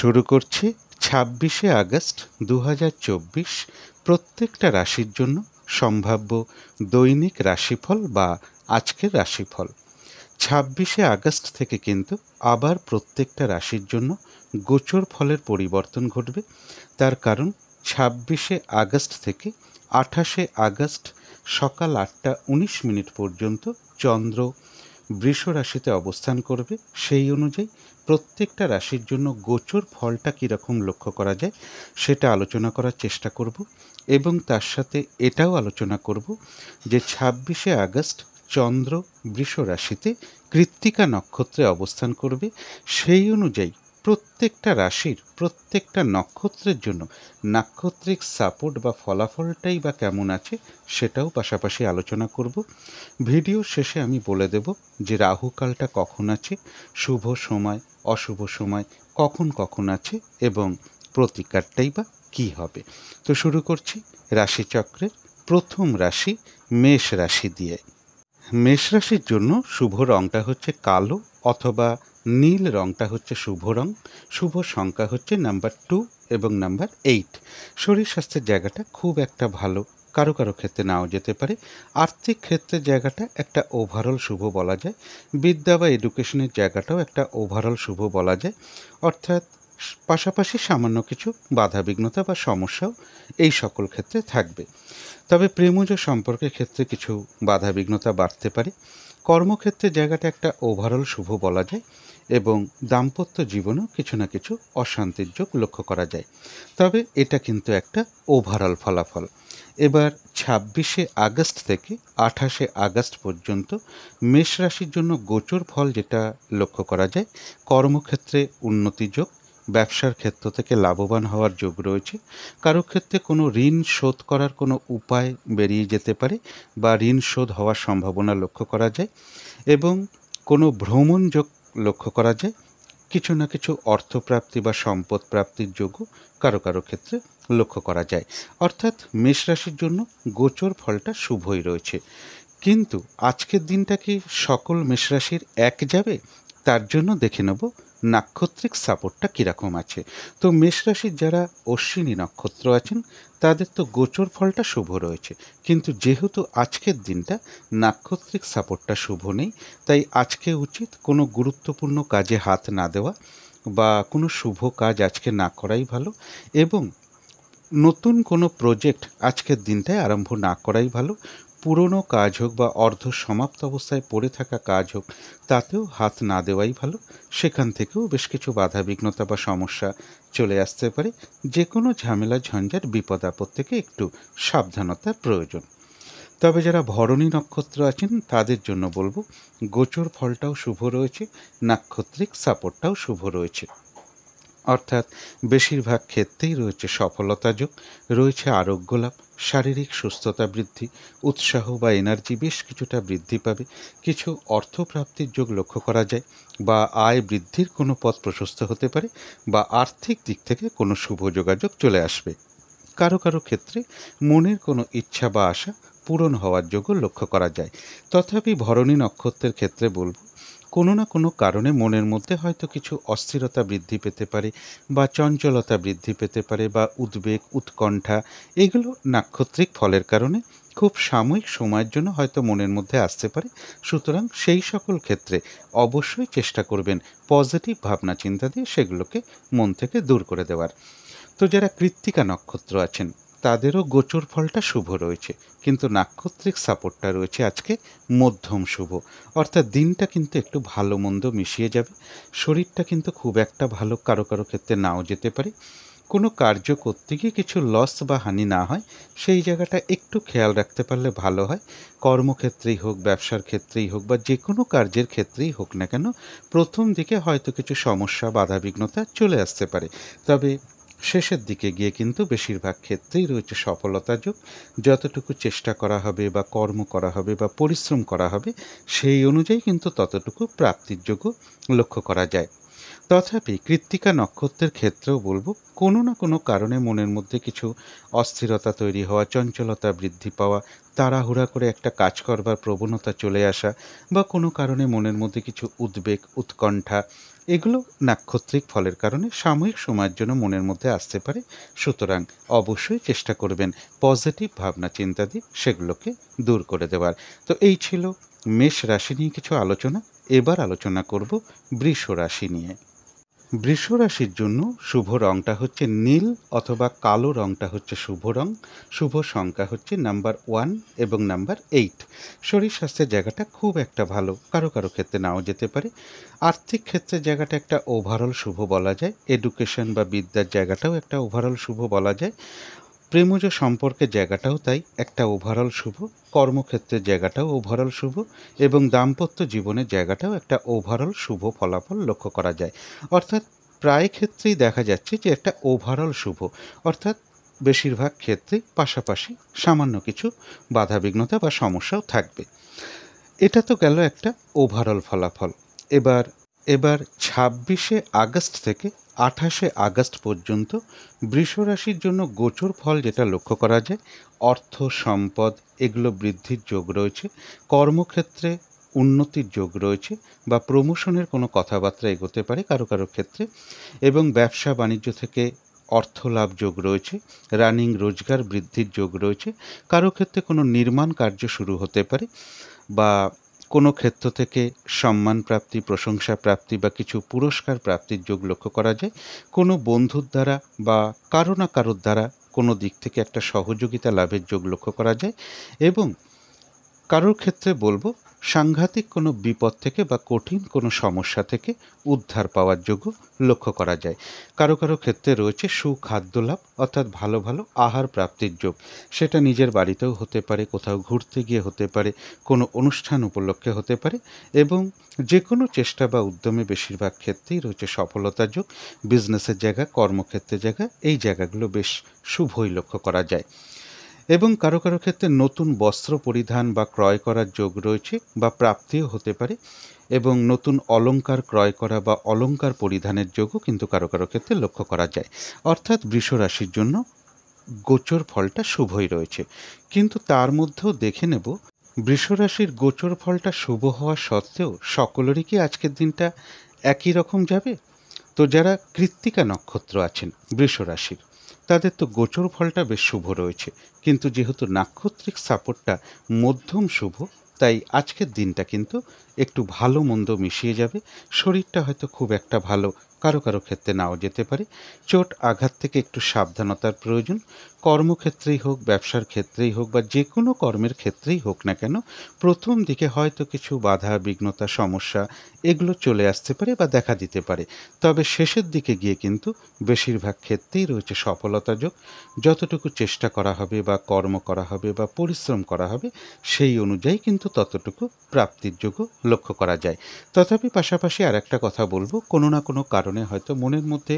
শুরু করছি ২৬শে আগস্ট ২০২৪ প্রত্যেকটা রাশির জন্য সম্ভাব্য দৈনিক রাশিফল বা আজকের রাশিফল। ২৬শে আগস্ট থেকে কিন্তু আবার প্রত্যেকটা রাশির জন্য গোচর ফলের পরিবর্তন ঘটবে। তার কারণ ২৬শে আগস্ট থেকে ২৮শে আগস্ট সকাল ৮টা ১৯ মিনিট পর্যন্ত চন্দ্র বৃষ রাশিতে অবস্থান করবে। সেই অনুযায়ী প্রত্যেকটা রাশির জন্য গোচর ফলটা কীরকম লক্ষ্য করা যায় সেটা আলোচনা করার চেষ্টা করব, এবং তার সাথে এটাও আলোচনা করব যে ২৬শে আগস্ট চন্দ্র বৃষ রাশিতে কৃত্তিকা নক্ষত্রে অবস্থান করবে। সেই অনুযায়ী প্রত্যেকটা রাশির প্রত্যেকটা নক্ষত্রের জন্য নাক্ষত্রিক সাপোর্ট বা ফলাফলটাই বা কেমন আছে সেটাও পাশাপাশি আলোচনা করব। ভিডিও শেষে আমি বলে দেব যে রাহুকালটা কখন আছে, শুভ সময় অশুভ সময় কখন কখন আছে এবং প্রতিকারটাই বা কী হবে। তো শুরু করছি রাশিচক্রের প্রথম রাশি মেষ রাশি দিয়ে। মেষ রাশির জন্য শুভ রঙটা হচ্ছে কালো অথবা নীল, রঙটা হচ্ছে শুভ রং। শুভ সংখ্যা হচ্ছে নাম্বার 2 এবং নাম্বার 8। শরীর স্বাস্থ্যের জায়গাটা খুব একটা ভালো, কারো কারো ক্ষেত্রে নাও যেতে পারে। আর্থিক ক্ষেত্রের জায়গাটা একটা ওভারঅল শুভ বলা যায়। বিদ্যা বা এডুকেশনের জায়গাটাও একটা ওভারঅল শুভ বলা যায়। অর্থাৎ পাশাপাশি সামান্য কিছু বাধাবিঘ্নতা বা সমস্যাও এই সকল ক্ষেত্রে থাকবে। তবে প্রেমজ সম্পর্কের ক্ষেত্রে কিছু বাধাবিঘ্নতা বাড়তে পারে। কর্মক্ষেত্রের জায়গাটা একটা ওভারঅল শুভ বলা যায়, এবং দাম্পত্য জীবনেও কিছু না কিছু অশান্তির যোগ লক্ষ্য করা যায়। তবে এটা কিন্তু একটা ওভারঅল ফলাফল। এবার ২৬শে আগস্ট থেকে ২৮শে আগস্ট পর্যন্ত মেষ রাশির জন্য গোচর ফল যেটা লক্ষ্য করা যায়, কর্মক্ষেত্রে উন্নতি যোগ, ব্যবসার ক্ষেত্র থেকে লাভবান হওয়ার যোগ রয়েছে। কারো ক্ষেত্রে কোনো ঋণ শোধ করার কোনো উপায় বেরিয়ে যেতে পারে বা ঋণ শোধ হওয়ার সম্ভাবনা লক্ষ্য করা যায়, এবং কোনো ভ্রমণ যোগ লক্ষ্য করা যায়। কিছু না কিছু অর্থপ্রাপ্তি বা সম্পদ প্রাপ্তির যোগও কারো কারো ক্ষেত্রে লক্ষ্য করা যায়। অর্থাৎ মেষ রাশির জন্য গোচর ফলটা শুভই রয়েছে। কিন্তু আজকের দিনটা কি সকল মেষ রাশির এক যাবে? তার জন্য দেখে নেব নাক্ষত্রিক সাপোর্টটা কীরকম আছে। তো মেষ রাশির যারা অশ্বিনী নক্ষত্র আছেন তাদের তো গোচর ফলটা শুভ রয়েছে, কিন্তু যেহেতু আজকের দিনটা নাক্ষত্রিক সাপোর্টটা শুভ নেই, তাই আজকে উচিত কোনো গুরুত্বপূর্ণ কাজে হাত না দেওয়া বা কোনো শুভ কাজ আজকে না করাই ভালো, এবং নতুন কোনো প্রজেক্ট আজকের দিনটায় আরম্ভ না করাই ভালো। পুরনো কাজ হোক বা অর্ধ সমাপ্ত অবস্থায় পড়ে থাকা কাজ হোক, তাতেও হাত না দেওয়াই ভালো। সেখান থেকেও বেশ কিছু বাধাবিঘ্নতা বা সমস্যা চলে আসতে পারে। যে কোনো ঝামেলা ঝঞ্ঝাট বিপদ আপদ থেকে একটু সাবধানতার প্রয়োজন। তবে যারা ভরণী নক্ষত্র আছেন তাদের জন্য বলবো গোচর ফলটাও শুভ রয়েছে, নাক্ষত্রিক সাপোর্টটাও শুভ রয়েছে। অর্থাৎ বেশিরভাগ ক্ষেত্রেই রয়েছে সফলতা যোগ, রয়েছে আরোগ্য লাভ, শারীরিক সুস্থতা বৃদ্ধি, উৎসাহ বা এনার্জি বেশ কিছুটা বৃদ্ধি পাবে। কিছু অর্থপ্রাপ্তির যোগ লক্ষ্য করা যায়, বা আয় বৃদ্ধির কোনো পথ প্রশস্ত হতে পারে, বা আর্থিক দিক থেকে কোনো শুভ যোগাযোগ চলে আসবে। কারো কারো ক্ষেত্রে মনের কোনো ইচ্ছা বা আশা পূরণ হওয়ার যোগও লক্ষ্য করা যায়। তথাপি ভরণী নক্ষত্রের ক্ষেত্রে বলবো কোনো না কোনো কারণে মনের মধ্যে হয়তো কিছু অস্থিরতা বৃদ্ধি পেতে পারে, বা চঞ্চলতা বৃদ্ধি পেতে পারে, বা উদ্বেগ উৎকণ্ঠা, এগুলো নাক্ষত্রিক ফলের কারণে খুব সাময়িক সময়ের জন্য হয়তো মনের মধ্যে আসতে পারে। সুতরাং সেই সকল ক্ষেত্রে অবশ্যই চেষ্টা করবেন পজিটিভ ভাবনা চিন্তা দিয়ে সেগুলোকে মন থেকে দূর করে দেওয়ার। তো যারা কৃত্তিকা নক্ষত্র আছেন তাদেরও গোচর ফলটা শুভ রয়েছে, কিন্তু নাক্ষত্রিক সাপোর্টটা রয়েছে আজকে মধ্যম শুভ। অর্থাৎ দিনটা কিন্তু একটু ভালো মন্দ মিশিয়ে যাবে। শরীরটা কিন্তু খুব একটা ভালো কারো কারো ক্ষেত্রে নাও যেতে পারে। কোনো কার্য করতে গিয়ে কিছু লস বা হানি না হয় সেই জায়গাটা একটু খেয়াল রাখতে পারলে ভালো হয়। কর্মক্ষেত্রেই হোক, ব্যবসার ক্ষেত্রেই হোক, বা যে কোনো কার্যের ক্ষেত্রেই হোক না কেন, প্রথম দিকে হয়তো কিছু সমস্যা বাধাবিঘ্নতা চলে আসতে পারে। তবে শেষের দিকে গিয়ে কিন্তু বেশিরভাগ ক্ষেত্রেই রয়েছে সফলতা যোগ। যতটুকু চেষ্টা করা হবে বা কর্ম করা হবে বা পরিশ্রম করা হবে সেই অনুযায়ী কিন্তু ততটুকু প্রাপ্তির যোগও লক্ষ্য করা যায়। তথাপি কৃত্তিকা নক্ষত্রের ক্ষেত্রেও বলবো, কোনো না কোনো কারণে মনের মধ্যে কিছু অস্থিরতা তৈরি হওয়া, চঞ্চলতা বৃদ্ধি পাওয়া, তাড়াহুড়া করে একটা কাজ করবার প্রবণতা চলে আসা, বা কোনো কারণে মনের মধ্যে কিছু উদ্বেগ, উৎকণ্ঠা, এগুলো নাক্ষত্রিক ফলের কারণে সাময়িক সময়ের জন্য মনের মধ্যে আসতে পারে। সুতরাং অবশ্যই চেষ্টা করবেন পজিটিভ ভাবনা চিন্তা দিয়ে সেগুলোকে দূর করে দেওয়ার। তো এই ছিল মেষ রাশি নিয়ে কিছু আলোচনা। এবার আলোচনা করব বৃষ রাশি নিয়ে। বৃষ রাশির জন্য শুভ রংটা হচ্ছে নীল অথবা কালো, রংটা হচ্ছে শুভ রং। শুভ সংখ্যা হচ্ছে নাম্বার 1 এবং নাম্বার 8। শরীর স্বাস্থ্যের জায়গাটা খুব একটা ভালো, কারো কারো ক্ষেত্রে নাও যেতে পারে। আর্থিক ক্ষেত্রে জায়গাটা একটা ওভারঅল শুভ বলা যায়। এডুকেশন বা বিদ্যার জায়গাটাও একটা ওভারঅল শুভ বলা যায়। প্রেমজ সম্পর্কের জায়গাটাও তাই একটা ওভারঅল শুভ। কর্মক্ষেত্রের জায়গাটাও ওভারঅল শুভ এবং দাম্পত্য জীবনের জায়গাটাও একটা ওভারঅল শুভ ফলাফল লক্ষ্য করা যায়। অর্থাৎ প্রায় ক্ষেত্রেই দেখা যাচ্ছে যে একটা ওভারঅল শুভ, অর্থাৎ বেশিরভাগ ক্ষেত্রেই পাশাপাশি সামান্য কিছু বাধাবিঘ্নতা বা সমস্যাও থাকবে। এটা তো গেল একটা ওভারঅল ফলাফল। এবার এবার ২৬শে আগস্ট থেকে ২৮শে আগস্ট পর্যন্ত বৃষ রাশির জন্য গোচর ফল যেটা লক্ষ্য করা যায়, অর্থ সম্পদ এগুলো বৃদ্ধির যোগ রয়েছে। কর্মক্ষেত্রে উন্নতির যোগ রয়েছে বা প্রমোশনের কোনো কথাবার্তা এগোতে পারে কারো কারো ক্ষেত্রে, এবং ব্যবসা বাণিজ্য থেকে অর্থ লাভ যোগ রয়েছে। রানিং রোজগার বৃদ্ধির যোগ রয়েছে। কারো ক্ষেত্রে কোনো নির্মাণ কার্য শুরু হতে পারে, বা কোনো ক্ষেত্র থেকে সম্মান প্রাপ্তি, প্রশংসা প্রাপ্তি বা কিছু পুরস্কার প্রাপ্তির যোগ লক্ষ্য করা যায়। কোনো বন্ধুর দ্বারা বা কারো না কারোর দ্বারা কোনো দিক থেকে একটা সহযোগিতা লাভের যোগ লক্ষ্য করা যায়। এবং কারোর ক্ষেত্রে বলবো সাংঘাতিক কোনো বিপদ থেকে বা কঠিন কোনো সমস্যা থেকে উদ্ধার পাওয়ার যোগও লক্ষ্য করা যায়। কারো কারো ক্ষেত্রে রয়েছে সুখাদ্য লাভ, অর্থাৎ ভালো ভালো আহার প্রাপ্তির যোগ। সেটা নিজের বাড়িতেও হতে পারে, কোথাও ঘুরতে গিয়ে হতে পারে, কোনো অনুষ্ঠান উপলক্ষে হতে পারে, এবং যে কোনো চেষ্টা বা উদ্যমে বেশিরভাগ ক্ষেত্রেই রয়েছে সফলতার যোগ। বিজনেসের জায়গা, কর্মক্ষেত্রের জায়গা, এই জায়গাগুলো বেশ শুভই লক্ষ্য করা যায়। এবং কারো কারো ক্ষেত্রে নতুন বস্ত্র পরিধান বা ক্রয় করার যোগ রয়েছে বা প্রাপ্তিও হতে পারে, এবং নতুন অলংকার ক্রয় করা বা অলংকার পরিধানের যোগও কিন্তু কারো কারো ক্ষেত্রে লক্ষ্য করা যায়। অর্থাৎ বৃষ রাশির জন্য গোচর ফলটা শুভই রয়েছে। কিন্তু তার মধ্যেও দেখে নেব, বৃষ রাশির গোচর ফলটা শুভ হওয়া সত্ত্বেও সকলেরই কি আজকের দিনটা একই রকম যাবে? তো যারা কৃত্তিকা নক্ষত্র আছেন বৃষ রাশির, তাদের তো গোচর ফলটা বেশ শুভ রয়েছে, কিন্তু যেহেতু নাক্ষত্রিক সাপোর্টটা মধ্যম শুভ, তাই আজকের দিনটা কিন্তু একটু ভালো মন্দ মিশিয়ে যাবে। শরীরটা হয়তো খুব একটা ভালো, কারো কারো ক্ষেত্রে নাও যেতে পারে। চোট আঘাত থেকে একটু সাবধানতার প্রয়োজন। কর্মক্ষেত্রেই হোক, ব্যবসার ক্ষেত্রেই হোক, বা যে কোনো কর্মের ক্ষেত্রেই হোক না কেন, প্রথম দিকে হয়তো কিছু বাধা বিঘ্নতা সমস্যা এগুলো চলে আসতে পারে বা দেখা দিতে পারে। তবে শেষের দিকে গিয়ে কিন্তু বেশিরভাগ ক্ষেত্রেই রয়েছে সফলতা যোগ। যতটুকু চেষ্টা করা হবে বা কর্ম করা হবে বা পরিশ্রম করা হবে, সেই অনুযায়ী কিন্তু ততটুকু প্রাপ্তির যোগও লক্ষ্য করা যায়। তথাপি পাশাপাশি আর একটা কথা বলবো, কোনো না কোনো কারণে হয়তো মনের মধ্যে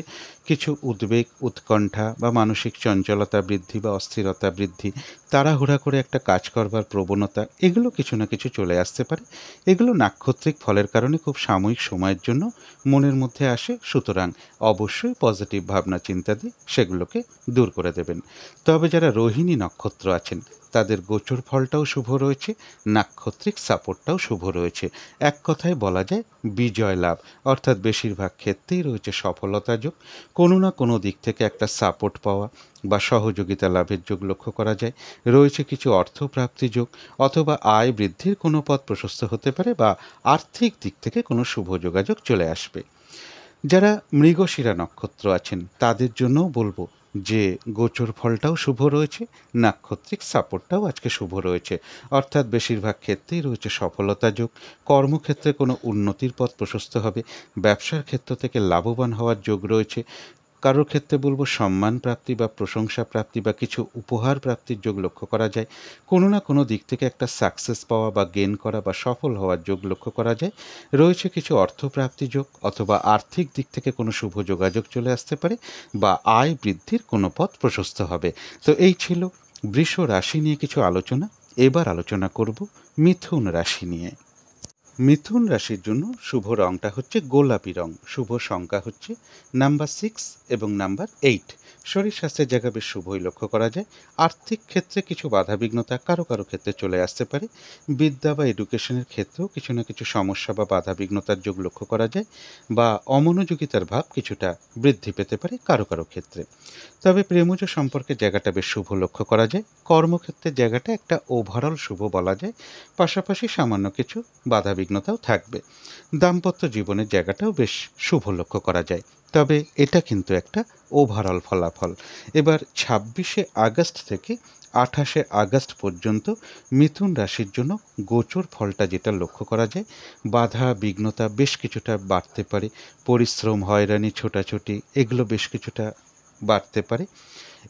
কিছু উদ্বেগ, উৎকণ্ঠা বা মানসিক চঞ্চলতা বৃদ্ধি বা অস্থিরতা বৃদ্ধি, তাড়াহুড়া করে একটা কাজ করবার প্রবণতা, এগুলো কিছু না কিছু চলে আসতে পারে। এগুলো নাক্ষত্রিক ফলের কারণে খুব সাময়িক সময়ের জন্য মনের মধ্যে আসে। সুতরাং অবশ্যই পজিটিভ ভাবনা চিন্তা দিয়ে সেগুলোকে দূর করে দেবেন। তবে যারা রোহিণী নক্ষত্র আছেন, তাদের গোচর ফলটাও শুভ রয়েছে, নাক্ষত্রিক সাপোর্টটাও শুভ রয়েছে। এক কথায় বলা যায় বিজয় লাভ, অর্থাৎ বেশিরভাগ ক্ষেত্রেই রয়েছে সফলতা যোগ। কোনো না কোনো দিক থেকে একটা সাপোর্ট পাওয়া বা সহযোগিতা লাভের যোগ লক্ষ্য করা যায়। রয়েছে কিছু অর্থপ্রাপ্তি যোগ, অথবা আয় বৃদ্ধির কোনো পথ প্রশস্ত হতে পারে, বা আর্থিক দিক থেকে কোনো শুভ যোগাযোগ চলে আসবে। যারা মৃগশিরা নক্ষত্র আছেন, তাদের জন্যও বলবো যে গোচর ফলটাও শুভ রয়েছে, নাক্ষত্রিক সাপোর্টটাও আজকে শুভ রয়েছে। অর্থাৎ বেশিরভাগ ক্ষেত্রেই রয়েছে সফলতা যোগ। কর্মক্ষেত্রে কোনো উন্নতির পথ প্রশস্ত হবে। ব্যবসার ক্ষেত্র থেকে লাভবান হওয়ার যোগ রয়েছে। কারোর ক্ষেত্রে বলবো সম্মান প্রাপ্তি বা প্রশংসা প্রাপ্তি বা কিছু উপহার প্রাপ্তির যোগ লক্ষ্য করা যায়। কোনো না কোনো দিক থেকে একটা সাকসেস পাওয়া বা গেন করা বা সফল হওয়ার যোগ লক্ষ্য করা যায়। রয়েছে কিছু অর্থপ্রাপ্তি যোগ, অথবা আর্থিক দিক থেকে কোনো শুভ যোগাযোগ চলে আসতে পারে, বা আয় বৃদ্ধির কোনো পথ প্রশস্ত হবে। তো এই ছিল বৃষ রাশি নিয়ে কিছু আলোচনা। এবার আলোচনা করব মিথুন রাশি নিয়ে। মিথুন রাশির জন্য শুভ রংটা হচ্ছে গোলাপি রং, শুভ সংখ্যা হচ্ছে নাম্বার 6 এবং নাম্বার 8। শরীর স্বাস্থ্যের জায়গা বেশ শুভই লক্ষ্য করা যায়। আর্থিক ক্ষেত্রে কিছু বাধাবিঘ্নতা কারো কারো ক্ষেত্রে চলে আসতে পারে। বিদ্যা বা এডুকেশনের ক্ষেত্রেও কিছু না কিছু সমস্যা বা বাধাবিঘ্নতার যোগ লক্ষ্য করা যায়, বা অমনোযোগিতার ভাব কিছুটা বৃদ্ধি পেতে পারে কারো কারো ক্ষেত্রে। তবে প্রেমজ সম্পর্কের জায়গাটা বেশ শুভ লক্ষ্য করা যায়। কর্মক্ষেত্রের জায়গাটা একটা ওভারঅল শুভ বলা যায়, পাশাপাশি সামান্য কিছু বাধাবিঘ্নতাও থাকবে। দাম্পত্য জীবনের জায়গাটাও বেশ শুভ লক্ষ্য করা যায়, তবে এটা কিন্তু একটা ওভারঅল ফলাফল। এবার 26শে আগস্ট থেকে 28শে আগস্ট পর্যন্ত মিথুন রাশির জন্য গোচর ফলটা যেটা লক্ষ্য করা যায়, বাধা বিঘ্নতা বেশ কিছুটা বাড়তে পারে। পরিশ্রম, হয়রানি, ছোটাছুটি এগুলো বেশ কিছুটা বাড়তে পারে।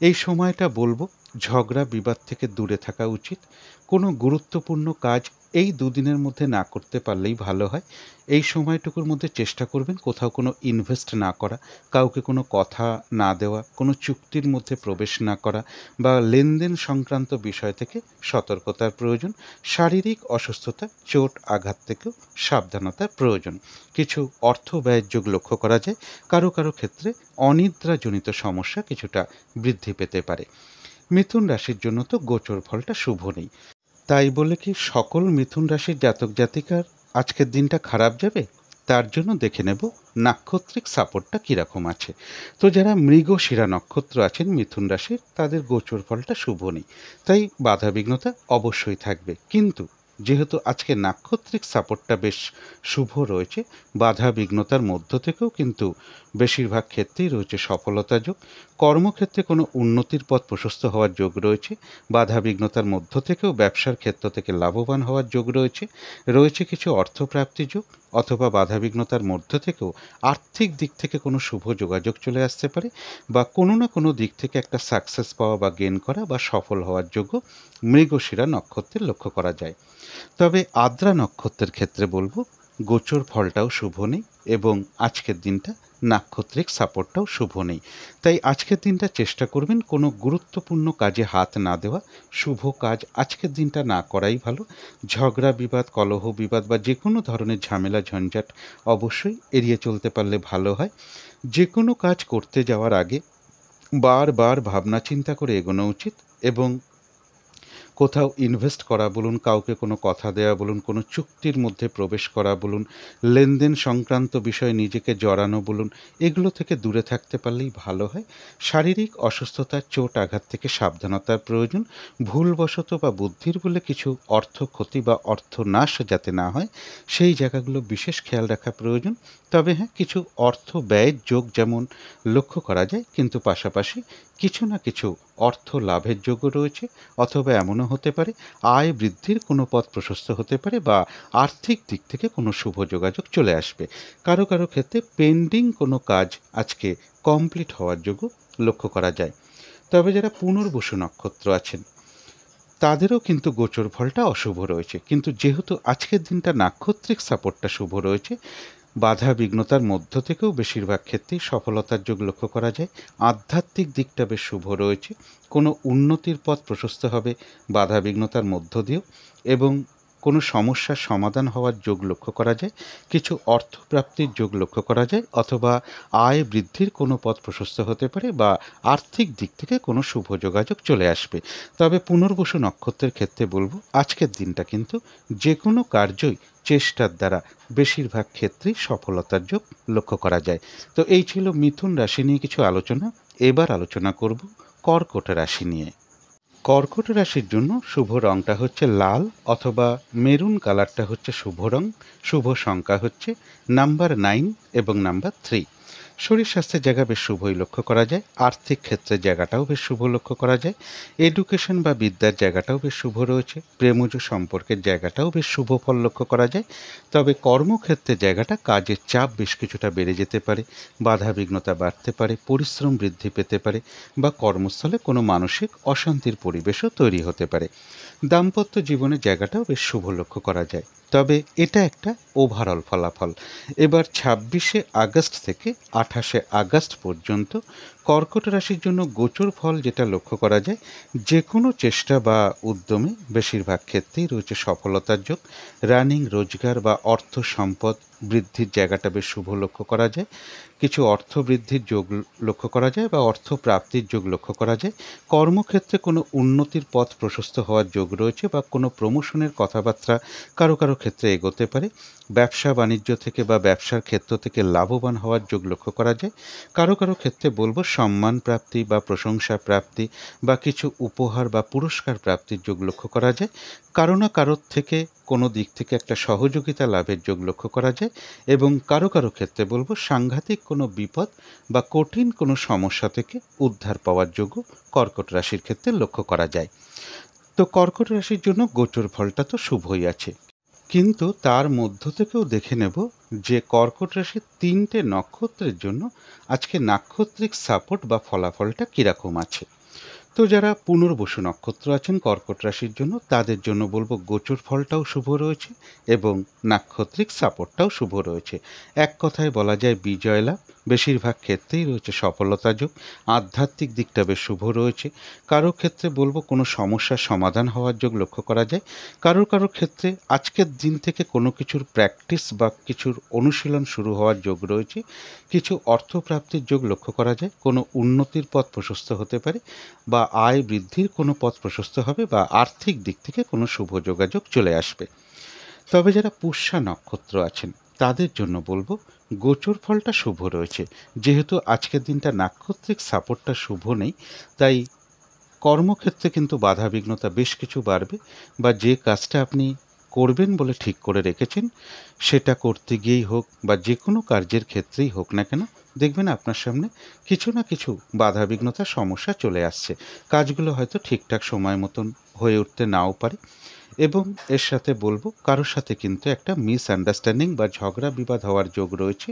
এই সময়টা বলবো ঝগড়া বিবাদ থেকে দূরে থাকা উচিত। কোনো গুরুত্বপূর্ণ কাজ এই দুদিনের মধ্যে না করতে পারলেই ভালো হয়। এই সময়টুকুর মধ্যে চেষ্টা করবেন কোথাও কোনো ইনভেস্ট না করা, কাউকে কোনো কথা না দেওয়া, কোনো চুক্তির মধ্যে প্রবেশ না করা, বা লেনদেন সংক্রান্ত বিষয় থেকে সতর্কতার প্রয়োজন। শারীরিক অসুস্থতা, চোট আঘাত থেকেও সাবধানতার প্রয়োজন। কিছু অর্থ ব্যয়ের যোগ লক্ষ্য করা যায়। কারো কারো ক্ষেত্রে অনিদ্রাজনিত সমস্যা কিছুটা বৃদ্ধি পেতে পারে। মিথুন রাশির জন্য তো গোচর ফলটা শুভ নেই, তাই বলে কি সকল মিথুন রাশির জাতক জাতিকার আজকের দিনটা খারাপ যাবে? তার জন্য দেখে নেব নাক্ষত্রিক সাপোর্টটা কীরকম আছে। তো যারা মৃগশিরা নক্ষত্র আছেন মিথুন রাশির, তাদের গোচর ফলটা শুভ নেই, তাই বাধাবিঘ্নতা অবশ্যই থাকবে। কিন্তু যেহেতু আজকে নাক্ষত্রিক সাপোর্টটা বেশ শুভ রয়েছে, বাধা বিঘ্নতার মধ্য থেকেও কিন্তু বেশিরভাগ ক্ষেত্রেই রয়েছে সফলতা যোগ। কর্মক্ষেত্রে কোনো উন্নতির পথ প্রশস্ত হওয়ার যোগ রয়েছে। বাধা বিঘ্নতার মধ্য থেকেও ব্যবসার ক্ষেত্র থেকে লাভবান হওয়ার যোগ রয়েছে। রয়েছে কিছু অর্থপ্রাপ্তি যোগ, অথবা বাধাবিঘ্নতার মধ্য থেকেও আর্থিক দিক থেকে কোনো শুভ যোগাযোগ চলে আসতে পারে, বা কোনো না কোনো দিক থেকে একটা সাকসেস পাওয়া বা গেন করা বা সফল হওয়ার যোগ্য মৃগশিরা নক্ষত্রের লক্ষ্য করা যায়। তবে আদ্রা নক্ষত্রের ক্ষেত্রে বলবো গোচর ফলটাও শুভ নেই, এবং আজকের দিনটা নাক্ষত্রিক সাপোর্টটাও শুভ নেই। তাই আজকের দিনটা চেষ্টা করবেন কোনো গুরুত্বপূর্ণ কাজে হাত না দেওয়া, শুভ কাজ আজকের দিনটা না করাই ভালো। ঝগড়া বিবাদ, কলহ বিবাদ বা যে কোনো ধরনের ঝামেলা ঝঞ্ঝাট অবশ্যই এড়িয়ে চলতে পারলে ভালো হয়। যে কোনো কাজ করতে যাওয়ার আগে বারবার ভাবনা চিন্তা করে এগোনো উচিত, এবং কোথাও ইনভেস্ট করা বলুন, কাউকে কোনো কথা দেওয়া বলুন, কোনো চুক্তির মধ্যে প্রবেশ করা বলুন, লেনদেন সংক্রান্ত বিষয়ে নিজেকে জড়ানো বলুন, এগুলো থেকে দূরে থাকতে পারলেই ভালো হয়। শারীরিক অসুস্থতা, চোট আঘাত থেকে সাবধানতার প্রয়োজন। ভুলবশত বা বুদ্ধির বলে কিছু অর্থ ক্ষতি বা অর্থ নাশ যাতে না হয়, সেই জায়গাগুলো বিশেষ খেয়াল রাখা প্রয়োজন। তবে হ্যাঁ, কিছু অর্থ ব্যয়ের যোগ যেমন লক্ষ্য করা যায়, কিন্তু পাশাপাশি কিছু না কিছু অর্থ লাভের যোগও রয়েছে, অথবা এমনও হতে পারে আয় বৃদ্ধির কোনো পথ প্রশস্ত হতে পারে, বা আর্থিক দিক থেকে কোনো শুভ যোগাযোগ চলে আসবে। কারো কারো ক্ষেত্রে পেন্ডিং কোনো কাজ আজকে কমপ্লিট হওয়ার যোগ্য লক্ষ্য করা যায়। তবে যারা পুনর্বসু নক্ষত্র আছেন, তাদেরও কিন্তু গোচর ফলটা অশুভ রয়েছে, কিন্তু যেহেতু আজকের দিনটা নাক্ষত্রিক সাপোর্টটা শুভ রয়েছে, বাধা বিঘ্নতার মধ্য থেকেও বেশিরভাগ ক্ষেত্রেই সফলতার যোগ লক্ষ্য করা যায়। আধ্যাত্মিক দিকটা বেশ শুভ রয়েছে, কোনো উন্নতির পথ প্রশস্ত হবে বাধা বিঘ্নতার মধ্য দিয়েও, এবং কোনো সমস্যার সমাধান হওয়ার যোগ লক্ষ্য করা যায়। কিছু অর্থপ্রাপ্তির যোগ লক্ষ্য করা যায়, অথবা আয় বৃদ্ধির কোনো পথ প্রশস্ত হতে পারে, বা আর্থিক দিক থেকে কোনো শুভ যোগাযোগ চলে আসবে। তবে পুনর্বসু নক্ষত্রের ক্ষেত্রে বলবো আজকের দিনটা কিন্তু যে কোনো কার্যই চেষ্টার দ্বারা বেশিরভাগ ক্ষেত্রেই সফলতার যোগ লক্ষ্য করা যায়। তো এই ছিল মিথুন রাশি নিয়ে কিছু আলোচনা। এবার আলোচনা করব কর্কট রাশি নিয়ে। কর্কট রাশির জন্য শুভ রংটা হচ্ছে লাল অথবা মেরুন কালারটা হচ্ছে শুভ রং। শুভ সংখ্যা হচ্ছে নাম্বার 9 এবং নাম্বার 3। শরীর স্বাস্থ্যের জায়গা বেশ শুভই লক্ষ্য করা যায়। আর্থিক ক্ষেত্রের জায়গাটাও বেশ শুভ লক্ষ্য করা যায়। এডুকেশন বা বিদ্যার জায়গাটাও বেশ শুভ রয়েছে। প্রেমজ সম্পর্কের জায়গাটাও বেশ শুভ ফল লক্ষ্য করা যায়। তবে কর্মক্ষেত্রের জায়গাটা কাজের চাপ বেশ কিছুটা বেড়ে যেতে পারে, বাধা বিঘ্নতা বাড়তে পারে, পরিশ্রম বৃদ্ধি পেতে পারে, বা কর্মস্থলে কোনো মানসিক অশান্তির পরিবেশও তৈরি হতে পারে। দাম্পত্য জীবনের জায়গাটাও বেশ শুভ লক্ষ্য করা যায়, তবে এটা একটা ওভারঅল ফলাফল। এবার 26শে আগস্ট থেকে 28শে আগস্ট পর্যন্ত কর্কট রাশির জন্য গোচর ফল যেটা লক্ষ্য করা যায়, যে কোনো চেষ্টা বা উদ্যমে বেশিরভাগ ক্ষেত্রেই রয়েছে সফলতার যোগ। রানিং রোজগার বা অর্থ সম্পদ বৃদ্ধির জায়গাটা বেশ শুভ লক্ষ্য করা যায়। কিছু অর্থ বৃদ্ধির যোগ লক্ষ্য করা যায় বা অর্থ প্রাপ্তির যোগ লক্ষ্য করা যায়। কর্মক্ষেত্রে কোনো উন্নতির পথ প্রশস্ত হওয়ার যোগ রয়েছে বা কোনো প্রমোশনের কথাবার্তা কারো কারো ক্ষেত্রে এগোতে পারে। ব্যবসা বাণিজ্য থেকে বা ব্যবসার ক্ষেত্র থেকে লাভবান হওয়ার যোগ লক্ষ্য করা যায়। কারো কারো ক্ষেত্রে বলবো সম্মান প্রাপ্তি বা প্রশংসা প্রাপ্তি বা কিছু উপহার বা পুরস্কার প্রাপ্তির যোগ লক্ষ্য করা যায়। কারো না কারোর থেকে কোনো দিক থেকে একটা সহযোগিতা লাভের যোগ লক্ষ্য করা যায় এবং কারো কারো ক্ষেত্রে বলবো সাংঘাতিক কোনো বিপদ বা কঠিন কোনো সমস্যা থেকে উদ্ধার পাওয়ার যোগও কর্কট রাশির ক্ষেত্রে লক্ষ্য করা যায়। তো কর্কট রাশির জন্য গোচর ফলটা তো শুভই আছে, কিন্তু তার মধ্য থেকেও দেখে নেব যে কর্কট রাশির 3টে নক্ষত্রের জন্য আজকে নাক্ষত্রিক সাপোর্ট বা ফলাফলটা কীরকম আছে। তো যারা পুনর্বসু নক্ষত্র আছেন কর্কট রাশির জন্য, তাদের জন্য বলবো গোচর ফলটাও শুভ রয়েছে এবং নাক্ষত্রিক সাপোর্টটাও শুভ রয়েছে। এক কথায় বলা যায় বিজয় লাভ, বেশিরভাগ ক্ষেত্রেই রয়েছে সফলতা যোগ। আধ্যাত্মিক দিকটা বেশ শুভ রয়েছে। কারো ক্ষেত্রে বলবো কোনো সমস্যার সমাধান হওয়ার যোগ লক্ষ্য করা যায়। কারোর কারোর ক্ষেত্রে আজকের দিন থেকে কোনো কিছুর প্র্যাকটিস বা কিছুর অনুশীলন শুরু হওয়ার যোগ রয়েছে। কিছু অর্থপ্রাপ্তির যোগ লক্ষ্য করা যায়। কোনো উন্নতির পথ প্রশস্ত হতে পারে বা আয় বৃদ্ধির কোনো পথ প্রশস্ত হবে বা আর্থিক দিক থেকে কোনো শুভ যোগাযোগ চলে আসবে। তবে যারা পুষ্যা নক্ষত্র আছেন তাদের জন্য বলবো গোচর ফলটা শুভ রয়েছে। যেহেতু আজকের দিনটা নাক্ষত্রিক সাপোর্টটা শুভ নেই, তাই কর্মক্ষেত্রে কিন্তু বাধা বিঘ্নতা বেশ কিছু বাড়বে বা যে কাজটা আপনি করবেন বলে ঠিক করে রেখেছেন সেটা করতে গিয়েই হোক বা যে কোনো কার্যের ক্ষেত্রেই হোক না কেন, দেখবেন আপনার সামনে কিছু না কিছু বাধা বিঘ্নতার সমস্যা চলে আসছে। কাজগুলো হয়তো ঠিকঠাক সময় মতন হয়ে উঠতে নাও পারে এবং এর সাথে বলবো কারোর সাথে কিন্তু একটা মিসআন্ডারস্ট্যান্ডিং বা ঝগড়া বিবাদ হওয়ার যোগ রয়েছে।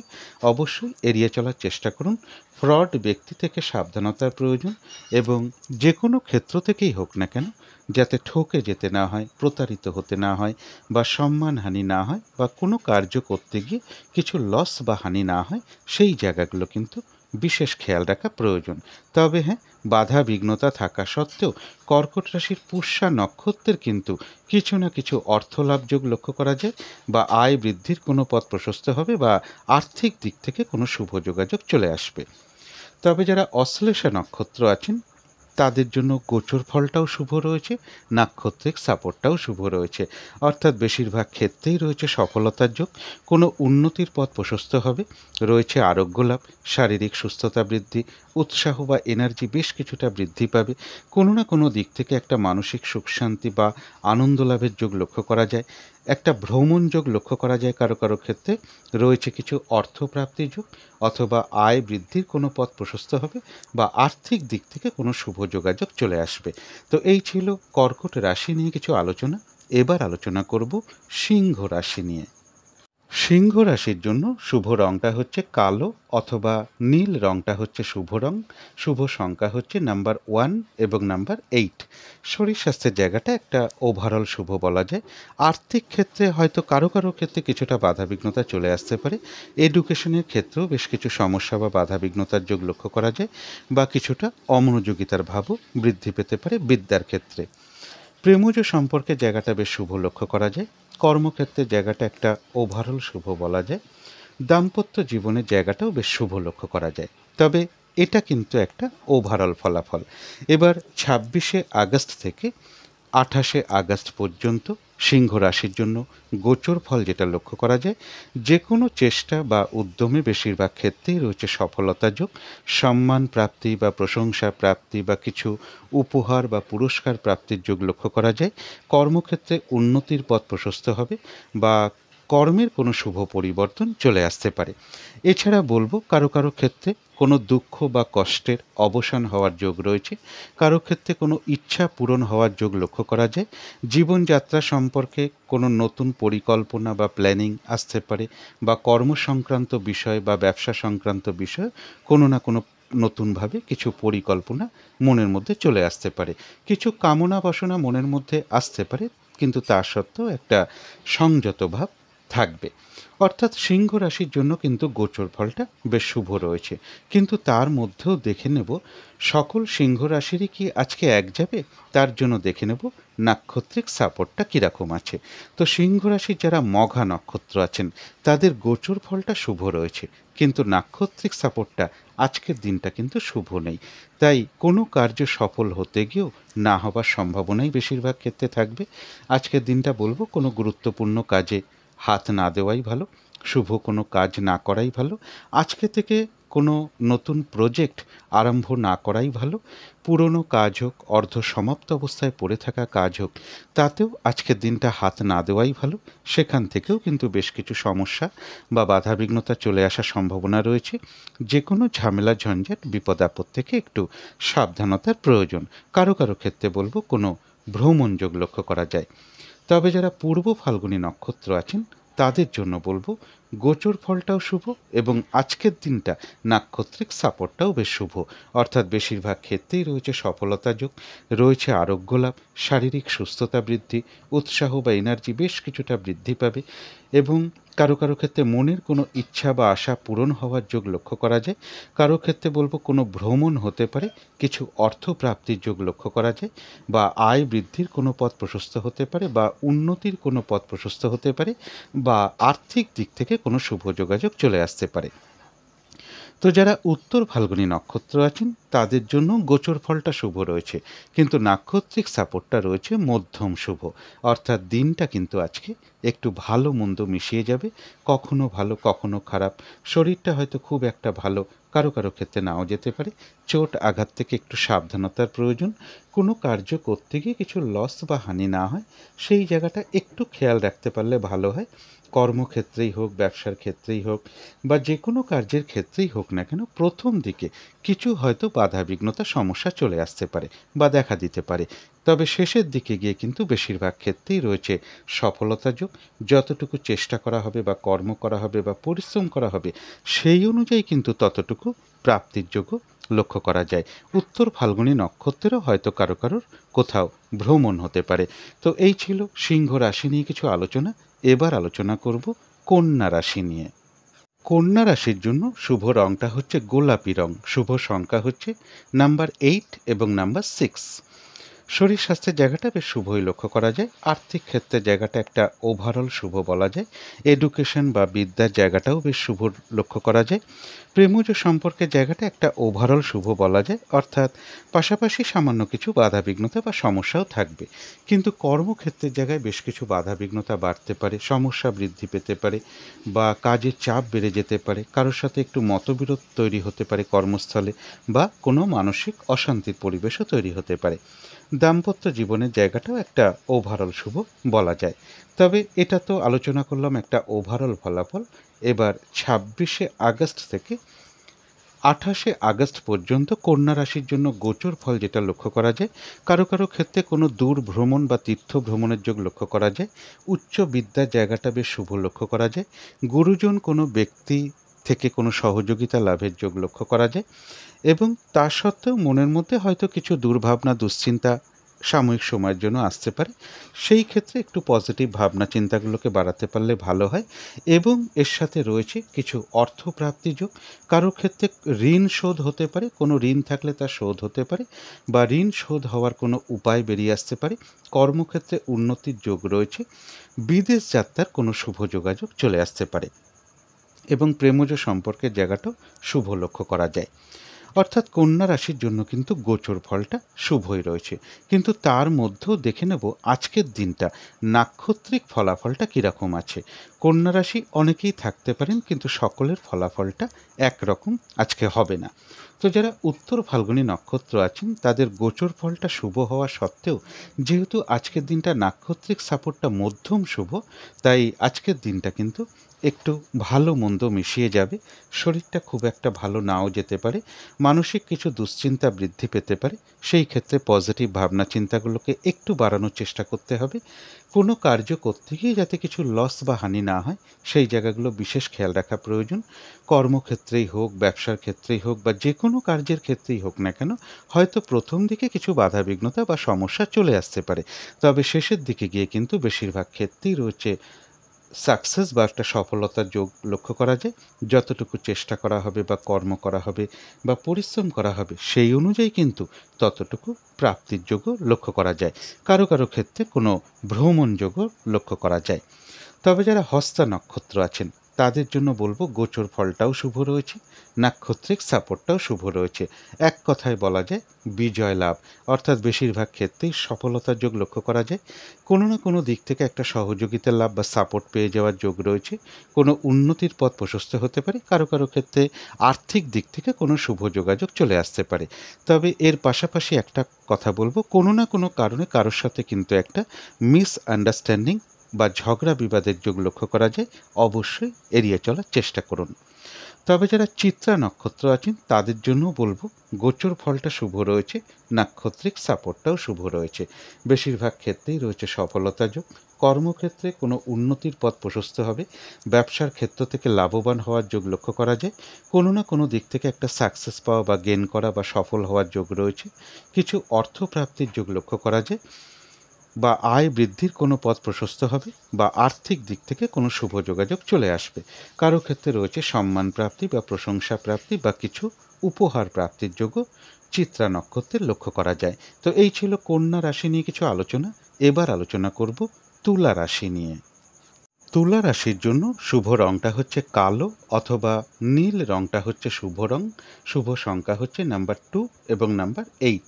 অবশ্যই এড়িয়ে চলার চেষ্টা করুন। ফ্রড ব্যক্তি থেকে সাবধানতার প্রয়োজন এবং যে কোনো ক্ষেত্র থেকেই হোক না কেন যাতে ঠকে যেতে না হয়, প্রতারিত হতে না হয় বা সম্মানহানি না হয় বা কোনো কার্য করতে গিয়ে কিছু লস বা হানি না হয়, সেই জায়গাগুলো কিন্তু বিশেষ খেয়াল রাখা প্রয়োজন। তবে হ্যাঁ, বাধা বিঘ্নতা থাকা সত্ত্বেও কর্কট রাশির পুষ্যা নক্ষত্রের কিন্তু কিছু না কিছু অর্থলাভ যোগ লক্ষ্য করা যায় বা আয় বৃদ্ধির কোনো পথ প্রশস্ত হবে বা আর্থিক দিক থেকে কোনো শুভ যোগাযোগ চলে আসবে। তবে যারা অশ্লেষা নক্ষত্র আছেন তাদের জন্য গোচর ফলটাও শুভ রয়েছে, নাক্ষত্রিক সাপোর্টটাও শুভ রয়েছে। অর্থাৎ বেশিরভাগ ক্ষেত্রেই রয়েছে সফলতার যোগ। কোনো উন্নতির পথ প্রশস্ত হবে, রয়েছে আরোগ্য লাভ, শারীরিক সুস্থতা বৃদ্ধি, উৎসাহ বা এনার্জি বেশ কিছুটা বৃদ্ধি পাবে। কোনো না কোনো দিক থেকে একটা মানসিক সুখ শান্তি বা আনন্দ লাভের যোগ লক্ষ্য করা যায়। একটা ভ্রমণ যোগ লক্ষ্য করা যায় কারো কারো ক্ষেত্রে। রয়েছে কিছু অর্থপ্রাপ্তির যোগ অথবা আয় বৃদ্ধির কোনো পথ প্রশস্ত হবে বা আর্থিক দিক থেকে কোনো শুভ যোগাযোগ চলে আসবে। তো এই ছিল কর্কট রাশি নিয়ে কিছু আলোচনা। এবার আলোচনা করব সিংহ রাশি নিয়ে। সিংহ রাশির জন্য শুভ রংটা হচ্ছে কালো অথবা নীল রংটা হচ্ছে শুভ রং। শুভ সংখ্যা হচ্ছে নাম্বার 1 এবং নাম্বার 8। শরীর স্বাস্থ্যের জায়গাটা একটা ওভারঅল শুভ বলা যায়। আর্থিক ক্ষেত্রে হয়তো কারো কারো ক্ষেত্রে কিছুটা বাধাবিঘ্নতা চলে আসতে পারে। এডুকেশনের ক্ষেত্রেও বেশ কিছু সমস্যা বা বাধাবিঘ্নতার যোগ লক্ষ্য করা যায় বা কিছুটা অমনোযোগিতার ভাবও বৃদ্ধি পেতে পারে বিদ্যার ক্ষেত্রে। প্রেমজ সম্পর্কে জায়গাটা বেশ শুভ লক্ষ্য করা যায়। কর্মক্ষেত্রে জায়গাটা একটা ওভারঅল শুভ বলা যায়। দাম্পত্য জীবনের জায়গাটাও বেশ শুভ লক্ষ্য করা যায়। তবে এটা কিন্তু একটা ওভারঅল ফলাফল। এবার 26শে আগস্ট থেকে 28শে আগস্ট পর্যন্ত সিংহ রাশির জন্য গোচর ফল যেটা লক্ষ্য করা যায়, যে কোনো চেষ্টা বা উদ্যমে বেশিরভাগ ক্ষেত্রেই রয়েছে সফলতা যোগ। সম্মান প্রাপ্তি বা প্রশংসা প্রাপ্তি বা কিছু উপহার বা পুরস্কার প্রাপ্তির যোগ লক্ষ্য করা যায়। কর্মক্ষেত্রে উন্নতির পথ প্রশস্ত হবে বা কর্মের কোনো শুভ পরিবর্তন চলে আসতে পারে। এছাড়া বলবো কারো কারো ক্ষেত্রে কোনো দুঃখ বা কষ্টের অবসান হওয়ার যোগ রয়েছে। কারো ক্ষেত্রে কোনো ইচ্ছা পূরণ হওয়ার যোগ লক্ষ্য করা যায়। জীবনযাত্রা সম্পর্কে কোনো নতুন পরিকল্পনা বা প্ল্যানিং আসতে পারে বা কর্ম সংক্রান্ত বিষয় বা ব্যবসা সংক্রান্ত বিষয় কোনো না কোনো নতুনভাবে কিছু পরিকল্পনা মনের মধ্যে চলে আসতে পারে। কিছু কামনা বাসনা মনের মধ্যে আসতে পারে, কিন্তু তা সত্ত্বেও একটা সংযত ভাব থাকবে। অর্থাৎ সিংহ রাশির জন্য কিন্তু গোচর ফলটা বেশ শুভ রয়েছে। কিন্তু তার মধ্যেও দেখে নেব সকল সিংহ রাশিরই কি আজকে এক যাবে? তার জন্য দেখে নেব নাক্ষত্রিক সাপোর্টটা কীরকম আছে। তো সিংহ রাশির যারা মঘা নক্ষত্র আছেন তাদের গোচর ফলটা শুভ রয়েছে, কিন্তু নাক্ষত্রিক সাপোর্টটা আজকের দিনটা কিন্তু শুভ নেই। তাই কোনো কার্য সফল হতে গিয়েও না হবার সম্ভাবনাই বেশিরভাগ ক্ষেত্রে থাকবে। আজকের দিনটা বলবো কোনো গুরুত্বপূর্ণ কাজে হাত না দেওয়াই ভালো, শুভ কোনো কাজ না করাই ভালো। আজকে থেকে কোনো নতুন প্রজেক্ট আরম্ভ না করাই ভালো। পুরনো কাজ হোক, অর্ধ সমাপ্ত অবস্থায় পড়ে থাকা কাজ হোক, তাতেও আজকের দিনটা হাত না দেওয়াই ভালো। সেখান থেকেও কিন্তু বেশ কিছু সমস্যা বা বাধাবিঘ্নতা চলে আসার সম্ভাবনা রয়েছে। যে কোনো ঝামেলা ঝঞ্ঝাট বিপদ আপদ থেকে একটু সাবধানতার প্রয়োজন। কারো কারো ক্ষেত্রে বলবো কোনো ভ্রমণ যোগ লক্ষ্য করা যায়। তবে যারা পূর্ব ফাল্গুনী নক্ষত্র আছেন তাদের জন্য বলবো গোচর ফলটাও শুভ এবং আজকের দিনটা নাক্ষত্রিক সাপোর্টটাও বেশ শুভ। অর্থাৎ বেশিরভাগ ক্ষেত্রেই রয়েছে সফলতা যোগ, রয়েছে আরোগ্য লাভ, শারীরিক সুস্থতা বৃদ্ধি, উৎসাহ বা এনার্জি বেশ কিছুটা বৃদ্ধি পাবে এবং কারো কারো ক্ষেত্রে মনের কোনো ইচ্ছা বা আশা পূরণ হওয়ার যোগ লক্ষ্য করা যায়। কারো ক্ষেত্রে বলবো কোনো ভ্রমণ হতে পারে, কিছু অর্থ প্রাপ্তির যোগ লক্ষ্য করা যায়, বা আয় বৃদ্ধির কোনো পথ প্রশস্ত হতে পারে, বা উন্নতির কোনো পথ প্রশস্ত হতে পারে, বা আর্থিক দিক থেকে কোনো শুভ যোগাযোগ চলে আসতে পারে। তো যারা উত্তর ফাল্গুনী নক্ষত্র আছেন তাদের জন্য গোচর ফলটা শুভ রয়েছে, কিন্তু নাক্ষত্রিক সাপোর্টটা রয়েছে মধ্যম শুভ। অর্থাৎ দিনটা কিন্তু আজকে একটু ভালো মন্দ মিশিয়ে যাবে, কখনো ভালো কখনো খারাপ। শরীরটা হয়তো খুব একটা ভালো, কারো কারো ক্ষেত্রে নাও যেতে পারে। চোট আঘাত থেকে একটু সাবধানতার প্রয়োজন। কোনো কার্য করতে গিয়ে কিছু লস বা হানি না হয় সেই জায়গাটা একটু খেয়াল রাখতে পারলে ভালো হয়। কর্মক্ষেত্রেই হোক, ব্যবসার ক্ষেত্রেই হোক, বা যে কোনো কার্যের ক্ষেত্রেই হোক না কেন প্রথম দিকে কিছু হয়তো বাধা বিঘ্নতা সমস্যা চলে আসতে পারে বা দেখা দিতে পারে। তবে শেষের দিকে গিয়ে কিন্তু বেশিরভাগ ক্ষেত্রেই রয়েছে সফলতা যোগ। যতটুকু চেষ্টা করা হবে বা কর্ম করা হবে বা পরিশ্রম করা হবে সেই অনুযায়ী কিন্তু ততটুকু প্রাপ্তির যোগ্য লক্ষ্য করা যায়। উত্তর ফাল্গুনী নক্ষত্রেরও হয়তো কারো কারোর কোথাও ভ্রমণ হতে পারে। তো এই ছিল সিংহ রাশি নিয়ে কিছু আলোচনা। এবার আলোচনা করব কন্যা রাশি নিয়ে। কন্যা রাশির জন্য শুভ রংটা হচ্ছে গোলাপি রং, শুভ সংখ্যা হচ্ছে নাম্বার 8 এবং নাম্বার 6। শরীর স্বাস্থ্যের জায়গাটা বেশ শুভই লক্ষ্য করা যায়। আর্থিক ক্ষেত্রের জায়গাটা একটা ওভারঅল শুভ বলা যায়। এডুকেশন বা বিদ্যার জায়গাটাও বেশ শুভ লক্ষ্য করা যায়। প্রেমজ সম্পর্কের জায়গাটা একটা ওভারঅল শুভ বলা যায়। অর্থাৎ পাশাপাশি সামান্য কিছু বাধাবিঘ্নতা বা সমস্যাও থাকবে, কিন্তু কর্মক্ষেত্রের জায়গায় বেশ কিছু বাধাবিঘ্নতা বাড়তে পারে, সমস্যা বৃদ্ধি পেতে পারে, বা কাজের চাপ বেড়ে যেতে পারে। কারোর সাথে একটু মতবিরোধ তৈরি হতে পারে কর্মস্থলে, বা কোনো মানসিক অশান্তির পরিবেশও তৈরি হতে পারে। দাম্পত্য জীবনের জায়গাটাও একটা ওভারঅল শুভ বলা যায়। তবে এটা তো আলোচনা করলাম একটা ওভারঅল ফলাফল। এবার 26শে আগস্ট থেকে 28শে আগস্ট পর্যন্ত কন্যা রাশির জন্য গোচর ফল যেটা লক্ষ্য করা যায়, কারো কারো ক্ষেত্রে কোনো দূর ভ্রমণ বা তীর্থ ভ্রমণের যোগ লক্ষ্য করা যায়। উচ্চ বিদ্যার জায়গাটা বেশ শুভ লক্ষ্য করা যায়। গুরুজন কোনো ব্যক্তি থেকে কোনো সহযোগিতা লাভের যোগ লক্ষ্য করা যায় এবং তা সত্ত্বেও মনের মধ্যে হয়তো কিছু দুর্ভাবনা দুশ্চিন্তা সাময়িক সময়ের জন্য আসতে পারে। সেই ক্ষেত্রে একটু পজিটিভ ভাবনা চিন্তাগুলোকে বাড়াতে পারলে ভালো হয়। এবং এর সাথে রয়েছে কিছু অর্থপ্রাপ্তি যোগ। কারো ক্ষেত্রে ঋণ শোধ হতে পারে, কোনো ঋণ থাকলে তা শোধ হতে পারে, বা ঋণ শোধ হওয়ার কোনো উপায় বেরিয়ে আসতে পারে। কর্মক্ষেত্রে উন্নতির যোগ রয়েছে। বিদেশ যাত্রার কোনো শুভ যোগাযোগ চলে আসতে পারে এবং প্রেমজ সম্পর্কের জায়গাটাও শুভ লক্ষ্য করা যায়। অর্থাৎ কন্যা রাশির জন্য কিন্তু গোচর ফলটা শুভই রয়েছে, কিন্তু তার মধ্যেও দেখে নেব আজকের দিনটা নাক্ষত্রিক ফলাফলটা কীরকম আছে। কন্যা রাশি অনেকেই থাকতে পারেন, কিন্তু সকলের ফলাফলটা একরকম আজকে হবে না। তো যারা উত্তর ফাল্গুনী নক্ষত্র আছেন তাদের গোচর ফলটা শুভ হওয়া সত্ত্বেও যেহেতু আজকের দিনটা নাক্ষত্রিক সাপোর্টটা মধ্যম শুভ, তাই আজকের দিনটা কিন্তু একটু ভালো মন্দ মিশিয়ে যাবে। শরীরটা খুব একটা ভালো নাও যেতে পারে, মানসিক কিছু দুশ্চিন্তা বৃদ্ধি পেতে পারে। সেই ক্ষেত্রে পজিটিভ ভাবনা চিন্তাগুলোকে একটু বাড়ানোর চেষ্টা করতে হবে। কোনো কার্য করতে গিয়ে যাতে কিছু লস বা হানি না হয় সেই জায়গাগুলো বিশেষ খেয়াল রাখা প্রয়োজন। কর্মক্ষেত্রেই হোক, ব্যবসার ক্ষেত্রেই হোক, বা যে কোনো কার্যের ক্ষেত্রেই হোক না কেন হয়তো প্রথম দিকে কিছু বাধাবিঘ্নতা বা সমস্যা চলে আসতে পারে, তবে শেষের দিকে গিয়ে কিন্তু বেশিরভাগ ক্ষেত্রেই রয়েছে সাকসেস বা একটা সফলতার যোগ লক্ষ্য করা যায়। যতটুকু চেষ্টা করা হবে বা কর্ম করা হবে বা পরিশ্রম করা হবে সেই অনুযায়ী কিন্তু ততটুকু প্রাপ্তির যোগও লক্ষ্য করা যায়। কারো কারো ক্ষেত্রে কোনো ভ্রমণ যোগও লক্ষ্য করা যায়। তবে যারা হস্তা নক্ষত্র আছেন তাদের জন্য বলবো গোচর ফলটাও শুভ রয়েছে, নাক্ষত্রিক সাপোর্টটাও শুভ রয়েছে। এক কথায় বলা যায় বিজয় লাভ, অর্থাৎ বেশিরভাগ ক্ষেত্রেই সফলতার যোগ লক্ষ্য করা যায়। কোনো না কোনো দিক থেকে একটা সহযোগিতার লাভ বা সাপোর্ট পেয়ে যাওয়ার যোগ রয়েছে। কোনো উন্নতির পথ প্রশস্ত হতে পারে, কারো কারো ক্ষেত্রে আর্থিক দিক থেকে কোনো শুভ যোগাযোগ চলে আসতে পারে। তবে এর পাশাপাশি একটা কথা বলবো, কোনো না কোনো কারণে কারোর সাথে কিন্তু একটা মিসআন্ডারস্ট্যান্ডিং বা ঝগড়া বিবাদের যোগ লক্ষ্য করা যায়। অবশ্যই এড়িয়ে চলার চেষ্টা করুন। তবে যারা চিত্রা নক্ষত্র আছেন তাদের জন্য বলবো গোচর ফলটা শুভ রয়েছে, নাক্ষত্রিক সাপোর্টটাও শুভ রয়েছে। বেশিরভাগ ক্ষেত্রেই রয়েছে সফলতা যোগ। কর্মক্ষেত্রে কোনো উন্নতির পথ প্রশস্ত হবে, ব্যবসার ক্ষেত্র থেকে লাভবান হওয়ার যোগ লক্ষ্য করা যায়। কোনো না কোনো দিক থেকে একটা সাকসেস পাওয়া বা গেন করা বা সফল হওয়ার যোগ রয়েছে। কিছু অর্থ প্রাপ্তির যোগ লক্ষ্য করা যায়, বা আয় বৃদ্ধির কোনো পথ প্রশস্ত হবে, বা আর্থিক দিক থেকে কোনো শুভ যোগাযোগ চলে আসবে। কারো ক্ষেত্রে রয়েছে সম্মান প্রাপ্তি বা প্রশংসা প্রাপ্তি বা কিছু উপহার প্রাপ্তির যোগও চিত্রা নক্ষত্রের লক্ষ্য করা যায়। তো এই ছিল কন্যা রাশি নিয়ে কিছু আলোচনা। এবার আলোচনা করব তুলা রাশি নিয়ে। তুলা রাশির জন্য শুভ রংটা হচ্ছে কালো অথবা নীল রংটা হচ্ছে শুভ রং। শুভ সংখ্যা হচ্ছে নাম্বার 2 এবং নাম্বার 8।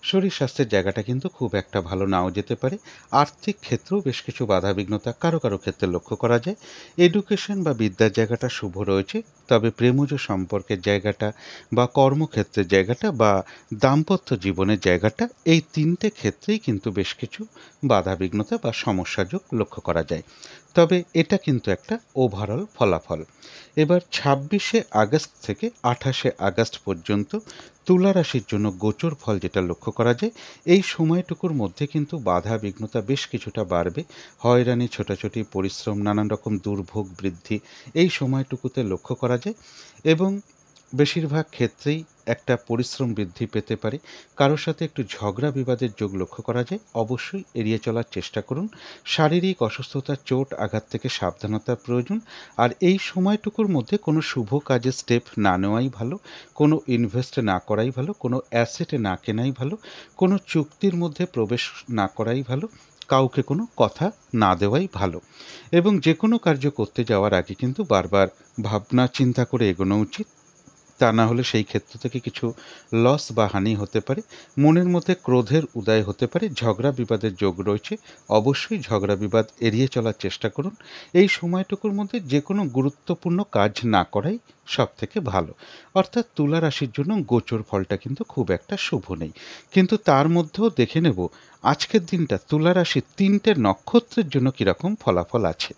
শরীর স্বাস্থ্যের জায়গাটা কিন্তু খুব একটা ভালো নাও যেতে পারে। আর্থিক ক্ষেত্রেও বেশ কিছু বাধাবিঘ্নতা কারো কারো ক্ষেত্রে লক্ষ্য করা যায়। এডুকেশন বা বিদ্যার জায়গাটা শুভ রয়েছে, তবে প্রেমজ সম্পর্কের জায়গাটা বা কর্মক্ষেত্রের জায়গাটা বা দাম্পত্য জীবনের জায়গাটা, এই তিনটে ক্ষেত্রেই কিন্তু বেশ কিছু বাধাবিঘ্নতা বা সমস্যাযোগ লক্ষ্য করা যায়। তবে এটা কিন্তু একটা ওভারঅল ফলাফল। এবার ২৬শে আগস্ট থেকে ২৮শে আগস্ট পর্যন্ত তুলা রাশির জন্য গোচর ফল যেটা লক্ষ্য করা যায়, এই সময়টুকুর মধ্যে কিন্তু বাধা বিঘ্নতা বেশ কিছুটা বাড়বে। হয়রানি, ছোটাছুটি, পরিশ্রম, নানান রকম দুর্ভোগ বৃদ্ধি এই সময়টুকুতে লক্ষ্য করা যায়। এবং বেশিরভাগ ক্ষেত্রেই একটা পরিশ্রম বৃদ্ধি পেতে পারে। কারোর সাথে একটু ঝগড়া বিবাদের যোগ লক্ষ্য করা যায়। অবশ্যই এড়িয়ে চলার চেষ্টা করুন। শারীরিক অসুস্থতা, চোট আঘাত থেকে সাবধানতার প্রয়োজন। আর এই সময়টুকুর মধ্যে কোনো শুভ কাজে স্টেপ না নেওয়াই ভালো, কোনো ইনভেস্ট না করাই ভালো, কোনো অ্যাসেটে না কেনাই ভালো, কোনো চুক্তির মধ্যে প্রবেশ না করাই ভালো, কাউকে কোনো কথা না দেওয়াই ভালো। এবং যে কোনো কার্য করতে যাওয়ার আগে কিন্তু বারবার ভাবনা চিন্তা করে এগোনো উচিত। তা না হলে সেই ক্ষেত্র থেকে কিছু লস বা হানি হতে পারে। মনের মধ্যে ক্রোধের উদয় হতে পারে। ঝগড়া বিবাদের যোগ রয়েছে। অবশ্যই ঝগড়া বিবাদ এড়িয়ে চলার চেষ্টা করুন। এই সময়টুকুর মধ্যে যে কোনো গুরুত্বপূর্ণ কাজ না করাই সব থেকে ভালো। অর্থাৎ তুলা রাশির জন্য গোচর ফলটা কিন্তু খুব একটা শুভ নেই। কিন্তু তার মধ্যেও দেখে নেব আজকের দিনটা তুলা রাশির ৩টে নক্ষত্রের জন্য কীরকম ফলাফল আছে।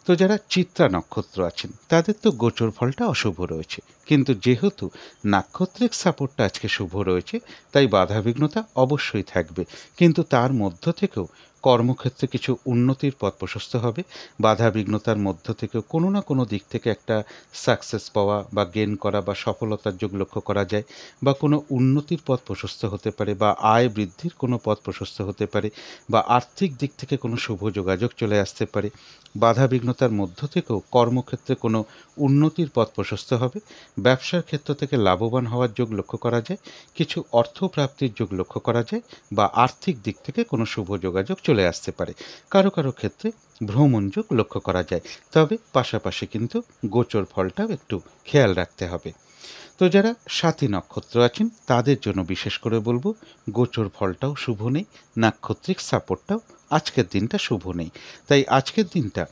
তো যারা চিত্রা নক্ষত্র আছেন তাদের তো গোচর ফলটা অশুভ রয়েছে, কিন্তু যেহেতু নাক্ষত্রিক সাপোর্টটা আজকে শুভ রয়েছে তাই বাধাবিঘ্নতা অবশ্যই থাকবে। কিন্তু তার মধ্য থেকেও কর্মক্ষেত্রে কিছু উন্নতির পথ প্রশস্ত হবে। বাধাবিঘ্নতার মধ্য থেকেও কোনো না কোনো দিক থেকে একটা সাকসেস পাওয়া বা গেন করা বা সফলতার যোগ লক্ষ্য করা যায়, বা কোনো উন্নতির পথ প্রশস্ত হতে পারে, বা আয় বৃদ্ধির কোনো পথ প্রশস্ত হতে পারে, বা আর্থিক দিক থেকে কোনো শুভ যোগাযোগ চলে আসতে পারে। বাধাবিঘ্নতার মধ্য থেকেও কর্মক্ষেত্রে কোনো উন্নতির পথ প্রশস্ত হবে। ব্যবসার ক্ষেত্র থেকে লাভবান হওয়ার যোগ লক্ষ্য করা যায়। কিছু অর্থ প্রাপ্তির যোগ লক্ষ্য করা যায়, বা আর্থিক দিক থেকে কোনো শুভ যোগাযোগ চলে আসতে পারে। কারো কারো ক্ষেত্রে ভ্রমণ যোগ লক্ষ্য করা যায়। তবে পাশাপাশি কিন্তু গোচর ফলটাও একটু খেয়াল রাখতে হবে। তো যারা সাথী নক্ষত্র আছেন তাদের জন্য বিশেষ করে বলবো গোচর ফলটাও শুভ নেই, নাক্ষত্রিক সাপোর্টটাও আজকের দিনটা শুভ নেই। তাই আজকের দিনটা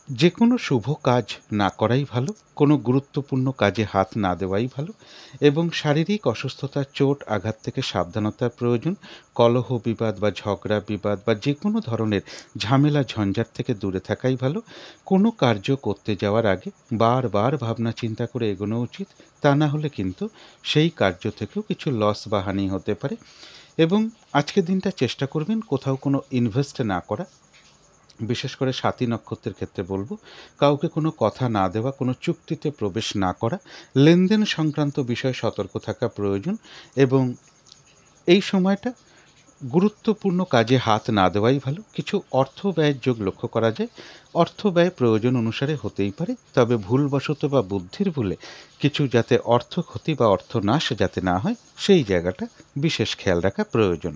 যে কোনো শুভ কাজ না করাই ভালো, কোনো গুরুত্বপূর্ণ কাজে হাত না দেওয়াই ভালো, এবং শারীরিক অসুস্থতা, চোট আঘাত থেকে সাবধানতার প্রয়োজন। কলহ বিবাদ বা ঝগড়া বিবাদ বা যে কোনো ধরনের ঝামেলা ঝঞ্ঝাট থেকে দূরে থাকাই ভালো। কোনো কার্য করতে যাওয়ার আগে বারবার ভাবনা চিন্তা করে এগোনো উচিত। তা না হলে কিন্তু সেই কার্য থেকেও কিছু লস বা হানি হতে পারে। এবং আজকের দিনটা চেষ্টা করবেন কোথাও কোনো ইনভেস্ট না করা। বিশেষ করে সাথী নক্ষত্রের ক্ষেত্রে বলবো কাউকে কোনো কথা না দেওয়া, কোনো চুক্তিতে প্রবেশ না করা, লেনদেন সংক্রান্ত বিষয়ে সতর্ক থাকা প্রয়োজন। এবং এই সময়টা গুরুত্বপূর্ণ কাজে হাত না দেওয়াই ভালো। কিছু অর্থ ব্যয়ের যোগ লক্ষ্য করা যায়। অর্থ ব্যয় প্রয়োজন অনুসারে হতেই পারে, তবে ভুলবশত বা বুদ্ধির ভুলে কিছু যাতে অর্থ ক্ষতি বা অর্থনাশ যাতে না হয় সেই জায়গাটা বিশেষ খেয়াল রাখা প্রয়োজন।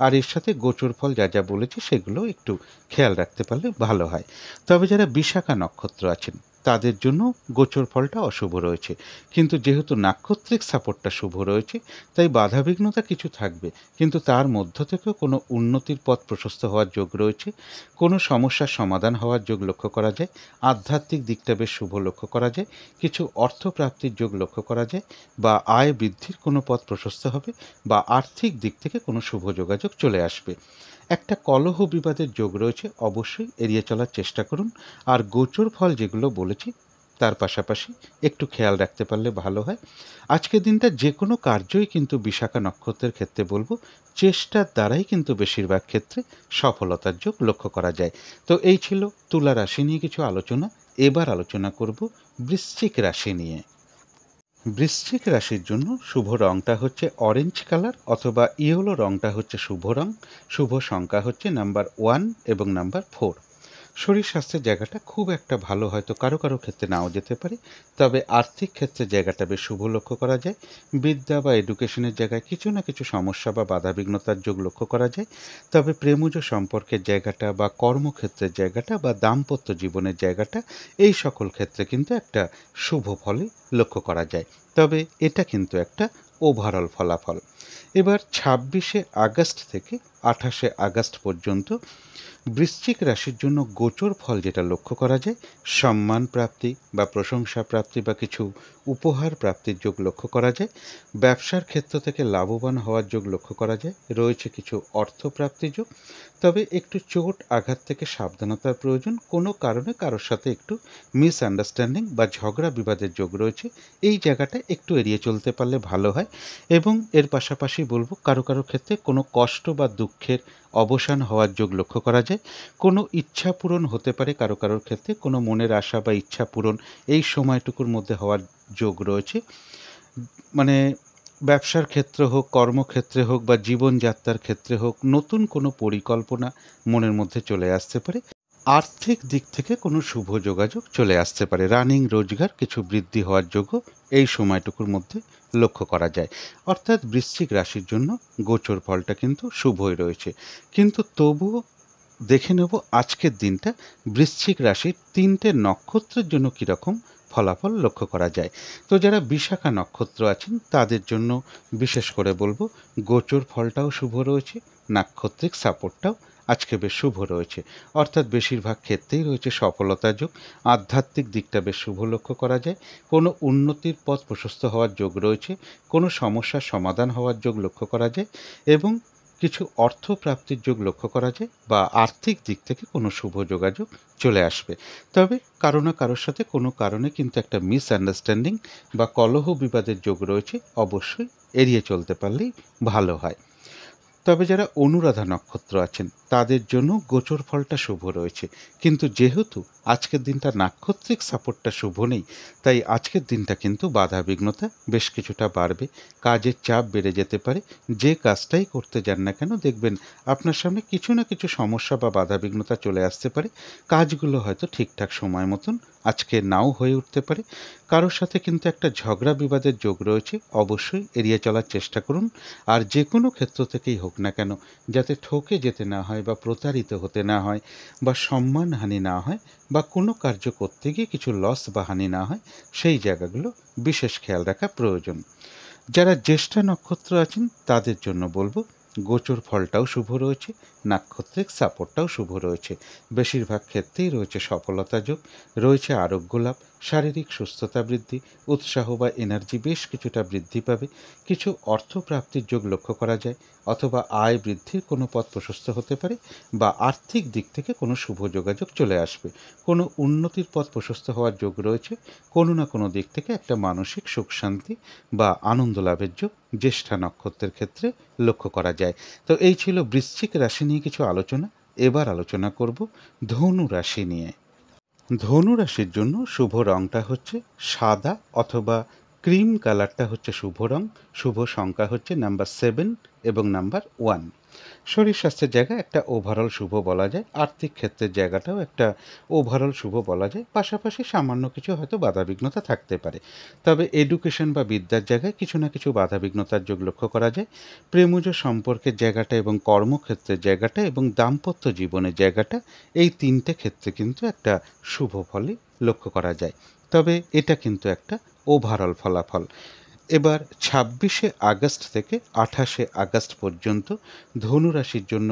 আর এর সাথে গোচর ফল যা যা বলেছি সেগুলো একটু খেয়াল রাখতে পারলে ভালো হয়। তবে যারা বিশাখা নক্ষত্র আছেন তাদের জন্য গোচর ফলটা অশুভ রয়েছে, কিন্তু যেহেতু নাক্ষত্রিক সাপোর্টটা শুভ রয়েছে তাই বাধাবিঘ্নতা কিছু থাকবে, কিন্তু তার মধ্য থেকেও কোনো উন্নতির পথ প্রশস্ত হওয়ার যোগ রয়েছে। কোনো সমস্যার সমাধান হওয়ার যোগ লক্ষ্য করা যায়। আধ্যাত্মিক দিকটা বেশ শুভ লক্ষ্য করা যায়। কিছু অর্থ প্রাপ্তির যোগ লক্ষ্য করা যায়, বা আয় বৃদ্ধির কোনো পথ প্রশস্ত হবে, বা আর্থিক দিক থেকে কোনো শুভ যোগাযোগ চলে আসবে। একটা কলহ বিবাদের যোগ রয়েছে, অবশ্যই এড়িয়ে চলার চেষ্টা করুন। আর গোচর ফল যেগুলো বলেছি তার পাশাপাশি একটু খেয়াল রাখতে পারলে ভালো হয়। আজকের দিনটা যে কোনো কার্যই কিন্তু বিশাখা নক্ষত্রের ক্ষেত্রে বলবো চেষ্টার দ্বারাই কিন্তু বেশিরভাগ ক্ষেত্রে সফলতার যোগ লক্ষ্য করা যায়। তো এই ছিল তুলা রাশি নিয়ে কিছু আলোচনা। এবার আলোচনা করব বৃশ্চিক রাশি নিয়ে। বৃশ্চিক রাশির জন্য শুভ রংটা হচ্ছে অরেঞ্জ কালার অথবা ইয়েলো রংটা হচ্ছে শুভ রং। শুভ সংখ্যা হচ্ছে নাম্বার 1 এবং নাম্বার 4। শরীর স্বাস্থ্যের জায়গাটা খুব একটা ভালো হয়তো কারো কারো ক্ষেত্রে নাও যেতে পারে, তবে আর্থিক ক্ষেত্রে জায়গাটা বেশ শুভ লক্ষ্য করা যায়। বিদ্যা বা এডুকেশনের জায়গায় কিছু না কিছু সমস্যা বা বাধাবিঘ্নতার যোগ লক্ষ্য করা যায়। তবে প্রেমজ সম্পর্কের জায়গাটা বা কর্মক্ষেত্রের জায়গাটা বা দাম্পত্য জীবনের জায়গাটা এই সকল ক্ষেত্রে কিন্তু একটা শুভ ফলই লক্ষ্য করা যায়। তবে এটা কিন্তু একটা ওভারঅল ফলাফল। এবার 26শে আগস্ট থেকে 28শে আগস্ট পর্যন্ত বৃশ্চিক রাশির জন্য গোচর ফল যেটা লক্ষ্য করা যায়, সম্মান প্রাপ্তি বা প্রশংসা প্রাপ্তি বা কিছু উপহার প্রাপ্তির যোগ লক্ষ্য করা যায়। ব্যবসার ক্ষেত্র থেকে লাভবান হওয়ার যোগ লক্ষ্য করা যায়। রয়েছে কিছু অর্থ প্রাপ্তির যোগ, তবে একটু চোট আঘাত থেকে সাবধানতার প্রয়োজন। কোনো কারণে কারোর সাথে একটু মিসআন্ডারস্ট্যান্ডিং বা ঝগড়া বিবাদের যোগ রয়েছে, এই জায়গাটা একটু এড়িয়ে চলতে পারলে ভালো হয়। এবং এর পাশাপাশি বলবো কারো কারো ক্ষেত্রে কোনো কষ্ট বা দুঃখের অবসান হওয়ার যোগ লক্ষ্য করা যায়। কোনো ইচ্ছা পূরণ হতে পারে কারো কারোর ক্ষেত্রে, কোনো মনের আশা বা ইচ্ছা পূরণ এই সময়টুকুর মধ্যে হওয়ার যোগ রয়েছে। মানে ব্যবসার ক্ষেত্রে হোক, কর্মক্ষেত্রে হোক বা জীবনযাত্রার ক্ষেত্রে হোক, নতুন কোনো পরিকল্পনা মনের মধ্যে চলে আসতে পারে। আর্থিক দিক থেকে কোনো শুভ যোগাযোগ চলে আসতে পারে। রানিং রোজগার কিছু বৃদ্ধি হওয়ার যোগও এই সময়টুকুর মধ্যে লক্ষ্য করা যায়। অর্থাৎ বৃশ্চিক রাশির জন্য গোচর ফলটা কিন্তু শুভই রয়েছে। কিন্তু তবুও দেখে নেব আজকের দিনটা বৃশ্চিক রাশির 3টে নক্ষত্রের জন্য কীরকম ফলাফল লক্ষ্য করা যায়। তো যারা বিশাখা নক্ষত্র আছেন তাদের জন্য বিশেষ করে বলবো গোচর ফলটাও শুভ রয়েছে, নাক্ষত্রিক সাপোর্টটাও আজকে বেশ শুভ রয়েছে। অর্থাৎ বেশিরভাগ ক্ষেত্রেই রয়েছে সফলতা যোগ। আধ্যাত্মিক দিকটা বেশ শুভ লক্ষ্য করা যায়। কোনো উন্নতির পথ প্রশস্ত হওয়ার যোগ রয়েছে। কোনো সমস্যার সমাধান হওয়ার যোগ লক্ষ্য করা যায় এবং কিছু অর্থ প্রাপ্তির যোগ লক্ষ্য করা যায়, বা আর্থিক দিক থেকে কোনো শুভ যোগাযোগ চলে আসবে। তবে কারো না কারোর সাথে কোনো কারণে কিন্তু একটা মিসআন্ডারস্ট্যান্ডিং বা কলহ বিবাদের যোগ রয়েছে, অবশ্যই এড়িয়ে চলতে পারলেই ভালো হয়। তবে যারা অনুরাধা নক্ষত্র আছেন তাদের জন্য গোচর ফলটা শুভ রয়েছে, কিন্তু যেহেতু আজকের দিনটা নাক্ষত্রিক সাপোর্টটা শুভ নেই, তাই আজকের দিনটা কিন্তু বাধা বিঘ্নতা বেশ কিছুটা বাড়বে। কাজের চাপ বেড়ে যেতে পারে। যে কাজটাই করতে যান না কেন দেখবেন আপনার সামনে কিছু না কিছু সমস্যা বা বাধা বিঘ্নতা চলে আসতে পারে। কাজগুলো হয়তো ঠিকঠাক সময় মতন আজকে নাও হয়ে উঠতে পারে। কারোর সাথে কিন্তু একটা ঝগড়া বিবাদের যোগ রয়েছে, অবশ্যই এড়িয়ে চলার চেষ্টা করুন। আর যে কোনো ক্ষেত্র থেকেই হোক না কেন যাতে ঠকে যেতে না হয় বা প্রতারিত হতে না হয় বা সম্মানহানি না হয় বা কোনো কার্য করতে গিয়ে কিছু লস বা হানি না হয়, সেই জায়গাগুলো বিশেষ খেয়াল রাখা প্রয়োজন। যারা জ্যেষ্ঠা নক্ষত্র আছেন তাদের জন্য বলবো গোচর ফলটাও শুভ রয়েছে, নাক্ষত্রিক সাপোর্টটাও শুভ রয়েছে। বেশিরভাগ ক্ষেত্রেই রয়েছে সফলতা যোগ, রয়েছে আরোগ্য লাভ, শারীরিক সুস্থতা বৃদ্ধি, উৎসাহ বা এনার্জি বেশ কিছুটা বৃদ্ধি পাবে। কিছু অর্থ প্রাপ্তির যোগ লক্ষ্য করা যায়, অথবা আয় বৃদ্ধির কোনো পথ প্রশস্ত হতে পারে, বা আর্থিক দিক থেকে কোনো শুভ যোগাযোগ চলে আসবে। কোনো উন্নতির পথ প্রশস্ত হওয়ার যোগ রয়েছে। কোনো না কোনো দিক থেকে একটা মানসিক সুখ শান্তি বা আনন্দ লাভের যোগ জ্যেষ্ঠা নক্ষত্রের ক্ষেত্রে লক্ষ্য করা যায়। তো এই ছিল বৃশ্চিক রাশি নিয়ে কিছু আলোচনা। এবার আলোচনা করব ধনু রাশি নিয়ে। ধনু রাশির জন্য শুভ রংটা হচ্ছে সাদা অথবা ক্রিম কালারটা হচ্ছে শুভ রং, শুভ সংখ্যা হচ্ছে নাম্বার 7 এবং নাম্বার 1। শরীর স্বাস্থ্যের জায়গায় একটা ওভারঅল শুভ বলা যায়, আর্থিক ক্ষেত্রের জায়গাটাও একটা ওভারঅল শুভ বলা যায়, পাশাপাশি সামান্য কিছু হয়তো বাধাবিঘ্নতা থাকতে পারে। তবে এডুকেশন বা বিদ্যার জায়গায় কিছু না কিছু বাধাবিঘ্নতার যোগ লক্ষ্য করা যায়। প্রেমজ সম্পর্কের জায়গাটা এবং কর্মক্ষেত্রের জায়গাটা এবং দাম্পত্য জীবনের জায়গাটা, এই তিনটে ক্ষেত্রে কিন্তু একটা শুভ ফলই লক্ষ্য করা যায়। তবে এটা কিন্তু একটা ওভারঅল ফলাফল। এবার ২৬শে আগস্ট থেকে ২৮শে আগস্ট পর্যন্ত ধনু রাশির জন্য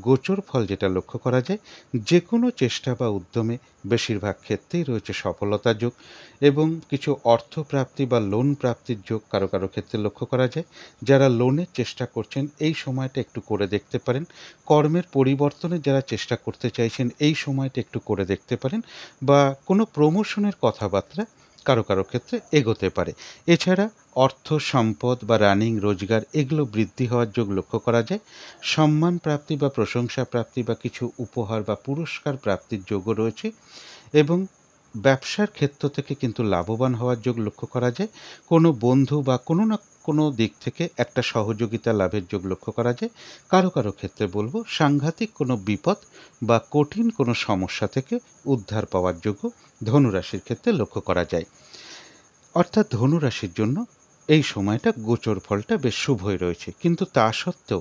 গোচর ফল যেটা লক্ষ্য করা যায়, যে কোনো চেষ্টা বা উদ্যমে বেশিরভাগ ক্ষেত্রেই রয়েছে সফলতার যোগ এবং কিছু অর্থপ্রাপ্তি বা লোন প্রাপ্তির যোগ কারো কারো ক্ষেত্রে লক্ষ্য করা যায়। যারা লোনের চেষ্টা করছেন এই সময়টা একটু করে দেখতে পারেন। কর্মের পরিবর্তনের যারা চেষ্টা করতে চাইছেন এই সময়টা একটু করে দেখতে পারেন, বা কোনো প্রমোশনের কথাবার্তা কারো কারো ক্ষেত্রে এগোতে পারে। এছাড়া অর্থ সম্পদ বা রানিং রোজগার এগুলো বৃদ্ধি হওয়ার যোগ লক্ষ্য করা যায়। সম্মান প্রাপ্তি বা প্রশংসা প্রাপ্তি বা কিছু উপহার বা পুরস্কার প্রাপ্তির যোগও রয়েছে এবং ব্যবসার ক্ষেত্র থেকে কিন্তু লাভবান হওয়ার যোগ লক্ষ্য করা যায়। কোনো বন্ধু বা কোনো না কোনো দিক থেকে একটা সহযোগিতা লাভের যোগ লক্ষ্য করা যায়। কারো কারো ক্ষেত্রে বলবো সাংঘাতিক কোনো বিপদ বা কঠিন কোনো সমস্যা থেকে উদ্ধার পাওয়ার যোগও ধনুরাশির ক্ষেত্রে লক্ষ্য করা যায়। অর্থাৎ ধনুরাশির জন্য এই সময়টা গোচর ফলটা বেশ শুভই রয়েছে। কিন্তু তা সত্ত্বেও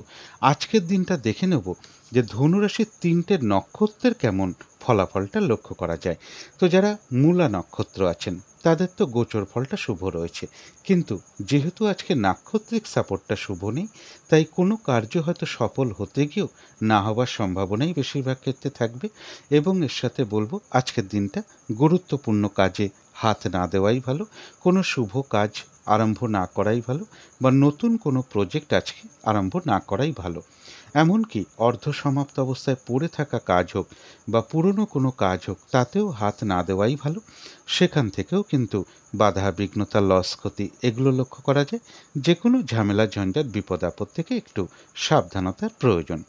আজকের দিনটা দেখে নেব যে ধনুরাশির ৩টে নক্ষত্রের কেমন ফলাফলটা লক্ষ্য করা যায়। তো যারা মূলা নক্ষত্র আছেন তাদের তো গোচর ফলটা শুভ রয়েছে, কিন্তু যেহেতু আজকে নাক্ষত্রিক সাপোর্টটা শুভ নেই, তাই কোনো কার্য হয়তো সফল হতে গিয়েও না হওয়ার সম্ভাবনাই বেশিরভাগ ক্ষেত্রে থাকবে। এবং এর সাথে বলবো আজকের দিনটা গুরুত্বপূর্ণ কাজে হাত না দেওয়াই ভালো, কোনো শুভ কাজ আরম্ভ না করাই ভালো, বা নতুন কোনো প্রজেক্ট আজকে আরম্ভ না করাই ভালো। এমনকি অর্ধসমাপ্ত অবস্থায় পড়ে থাকা কাজ হোক বা পুরনো কোনো কাজ হোক তাতেও হাত না দেওয়াই ভালো। সেখান থেকেও কিন্তু বাধা বিঘ্নতা লস ক্ষতি এগুলো লক্ষ্য করা যায়। যে কোনো ঝামেলা ঝঞ্ঝাট বিপদ আপদ থেকে একটু সাবধানতার প্রয়োজন।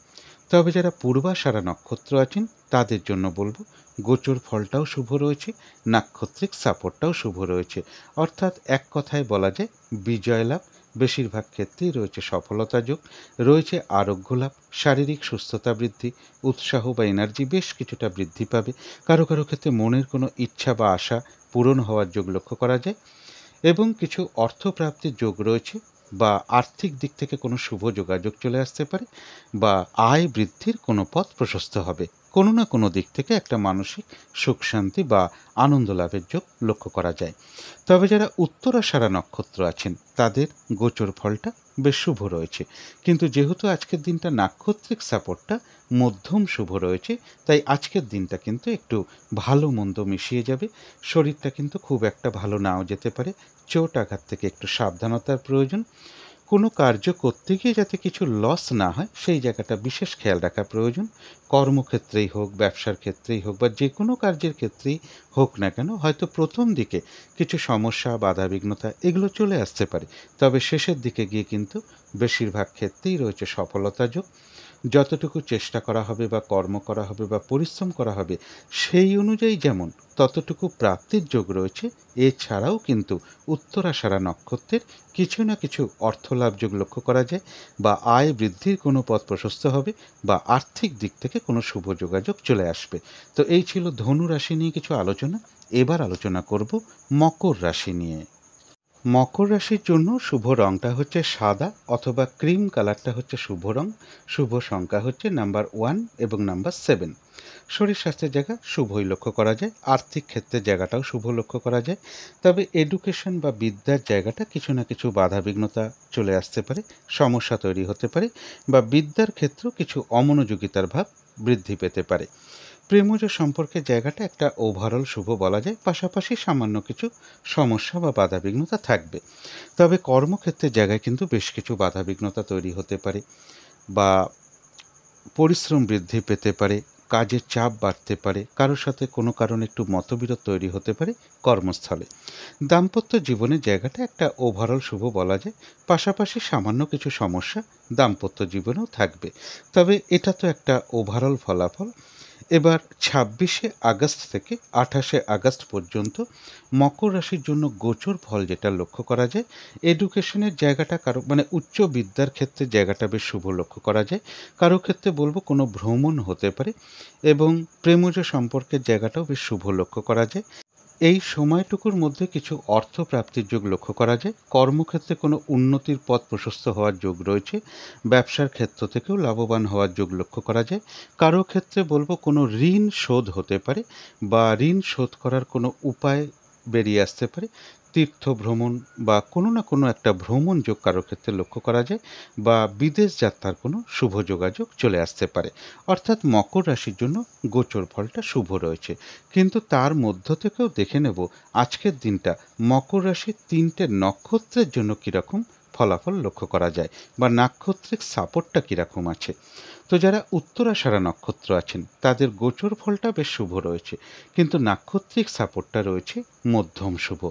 তবে যারা পূর্বাষাঢ়া নক্ষত্র আছেন তাদের জন্য বলবো গোচর ফলটাও শুভ রয়েছে, নাক্ষত্রিক সাপোর্টটাও শুভ রয়েছে। অর্থাৎ এক কথায় বলা যায় বিজয় লাভ, বেশিরভাগ ক্ষেত্রেই রয়েছে সফলতা যোগ, রয়েছে আরোগ্য লাভ, শারীরিক সুস্থতা বৃদ্ধি, উৎসাহ বা এনার্জি বেশ কিছুটা বৃদ্ধি পাবে। কারো কারো ক্ষেত্রে মনের কোনো ইচ্ছা বা আশা পূরণ হওয়ার যোগ লক্ষ্য করা যায় এবং কিছু অর্থপ্রাপ্তির যোগ রয়েছে, বা আর্থিক দিক থেকে কোনো শুভ যোগাযোগ চলে আসতে পারে, বা আয় বৃদ্ধির কোনো পথ প্রশস্ত হবে। কোনো না কোনো দিক থেকে একটা মানসিক সুখ শান্তি বা আনন্দ লাভের যোগ লক্ষ্য করা যায়। তবে যারা উত্তরাষাঢ়া নক্ষত্র আছেন তাদের গোচর ফলটা বেশ শুভ রয়েছে, কিন্তু যেহেতু আজকের দিনটা নাক্ষত্রিক সাপোর্টটা মধ্যম শুভ রয়েছে, তাই আজকের দিনটা কিন্তু একটু ভালো মন্দ মিশিয়ে যাবে। শরীরটা কিন্তু খুব একটা ভালো নাও যেতে পারে, চোট আঘাত থেকে একটু সাবধানতার প্রয়োজন। কোনো কার্য করতে গিয়ে যাতে কিছু লস না হয় সেই জায়গাটা বিশেষ খেয়াল রাখা প্রয়োজন। কর্মক্ষেত্রেই হোক, ব্যবসার ক্ষেত্রেই হোক, বা যে কোনো কার্যের ক্ষেত্রেই হোক না কেন, হয়তো প্রথম দিকে কিছু সমস্যা বাধাবিঘ্নতা এগুলো চলে আসতে পারে, তবে শেষের দিকে গিয়ে কিন্তু বেশিরভাগ ক্ষেত্রেই রয়েছে সফলতা যোগ। যতটুকু চেষ্টা করা হবে বা কর্ম করা হবে বা পরিশ্রম করা হবে সেই অনুযায়ী যেমন ততটুকু প্রাপ্তির যোগ রয়েছে। এছাড়াও কিন্তু উত্তরাষাঢ়া নক্ষত্রের কিছু না কিছু অর্থলাভ যোগ লক্ষ্য করা যায়, বা আয় বৃদ্ধির কোনো পথ প্রশস্ত হবে, বা আর্থিক দিক থেকে কোনো শুভ যোগাযোগ চলে আসবে। তো এই ছিল ধনু রাশি নিয়ে কিছু আলোচনা। এবার আলোচনা করব মকর রাশি নিয়ে। মকর রাশির জন্য শুভ রংটা হচ্ছে সাদা অথবা ক্রিম কালারটা হচ্ছে শুভ রং, শুভ সংখ্যা হচ্ছে নাম্বার 1 এবং নাম্বার 7। শরীর স্বাস্থ্যের জায়গা শুভই লক্ষ্য করা যায়, আর্থিক ক্ষেত্রের জায়গাটাও শুভ লক্ষ্য করা যায়। তবে এডুকেশন বা বিদ্যার জায়গাটা কিছু না কিছু বাধা বিঘ্নতা চলে আসতে পারে, সমস্যা তৈরি হতে পারে, বা বিদ্যার ক্ষেত্রেও কিছু অমনোযোগিতার ভাব বৃদ্ধি পেতে পারে। প্রেমজ সম্পর্কের জায়গাটা একটা ওভারঅল শুভ বলা যায়, পাশাপাশি সামান্য কিছু সমস্যা বা বাধাবিঘ্নতা থাকবে। তবে কর্মক্ষেত্রের জায়গায় কিন্তু বেশ কিছু বাধাবিঘ্নতা তৈরি হতে পারে, বা পরিশ্রম বৃদ্ধি পেতে পারে, কাজের চাপ বাড়তে পারে, কারোর সাথে কোনো কারণে একটু মতবিরোধ তৈরি হতে পারে কর্মস্থলে। দাম্পত্য জীবনের জায়গাটা একটা ওভারঅল শুভ বলা যায়, পাশাপাশি সামান্য কিছু সমস্যা দাম্পত্য জীবনেও থাকবে। তবে এটা তো একটা ওভারঅল ফলাফল। এবার ২৬শে আগস্ট থেকে ২৮শে আগস্ট পর্যন্ত মকর রাশির জন্য গোচর ফল যেটা লক্ষ্য করা যায়, এডুকেশনের জায়গাটা কারো উচ্চ বিদ্যার ক্ষেত্রে জায়গাটা বেশ শুভ লক্ষ্য করা যায়। কারো ক্ষেত্রে বলব কোনো ভ্রমণ হতে পারে এবং প্রেমজ সম্পর্কের জায়গাটাও বেশ শুভ লক্ষ্য করা যায়। এই সময়টুকুর মধ্যে কিছু অর্থ প্রাপ্তির যোগ লক্ষ্য করা যায়। কর্মক্ষেত্রে কোনো উন্নতির পথ প্রশস্ত হওয়ার যোগ রয়েছে। ব্যবসার ক্ষেত্র থেকেও লাভবান হওয়ার যোগ লক্ষ্য করা যায়। কারো ক্ষেত্রে বলবো কোনো ঋণ শোধ হতে পারে বা ঋণ শোধ করার কোনো উপায় বেরিয়ে আসতে পারে। তীর্থ ভ্রমণ বা কোনো না কোনো একটা ভ্রমণ যোগ কারো ক্ষেত্রে লক্ষ্য করা যায় বা বিদেশ যাত্রার কোনো শুভ যোগাযোগ চলে আসতে পারে। অর্থাৎ মকর রাশির জন্য গোচর ফলটা শুভ রয়েছে। কিন্তু তার মধ্য থেকেও দেখে নেব আজকের দিনটা মকর রাশির ৩টে নক্ষত্রের জন্য কীরকম ফলাফল লক্ষ্য করা যায় বা নাক্ষত্রিক সাপোর্টটা কীরকম আছে। তো যারা উত্তরাষাঢ়া নক্ষত্র আছেন তাদের গোচর ফলটা বেশ শুভ রয়েছে, কিন্তু নাক্ষত্রিক সাপোর্টটা রয়েছে মধ্যম শুভ।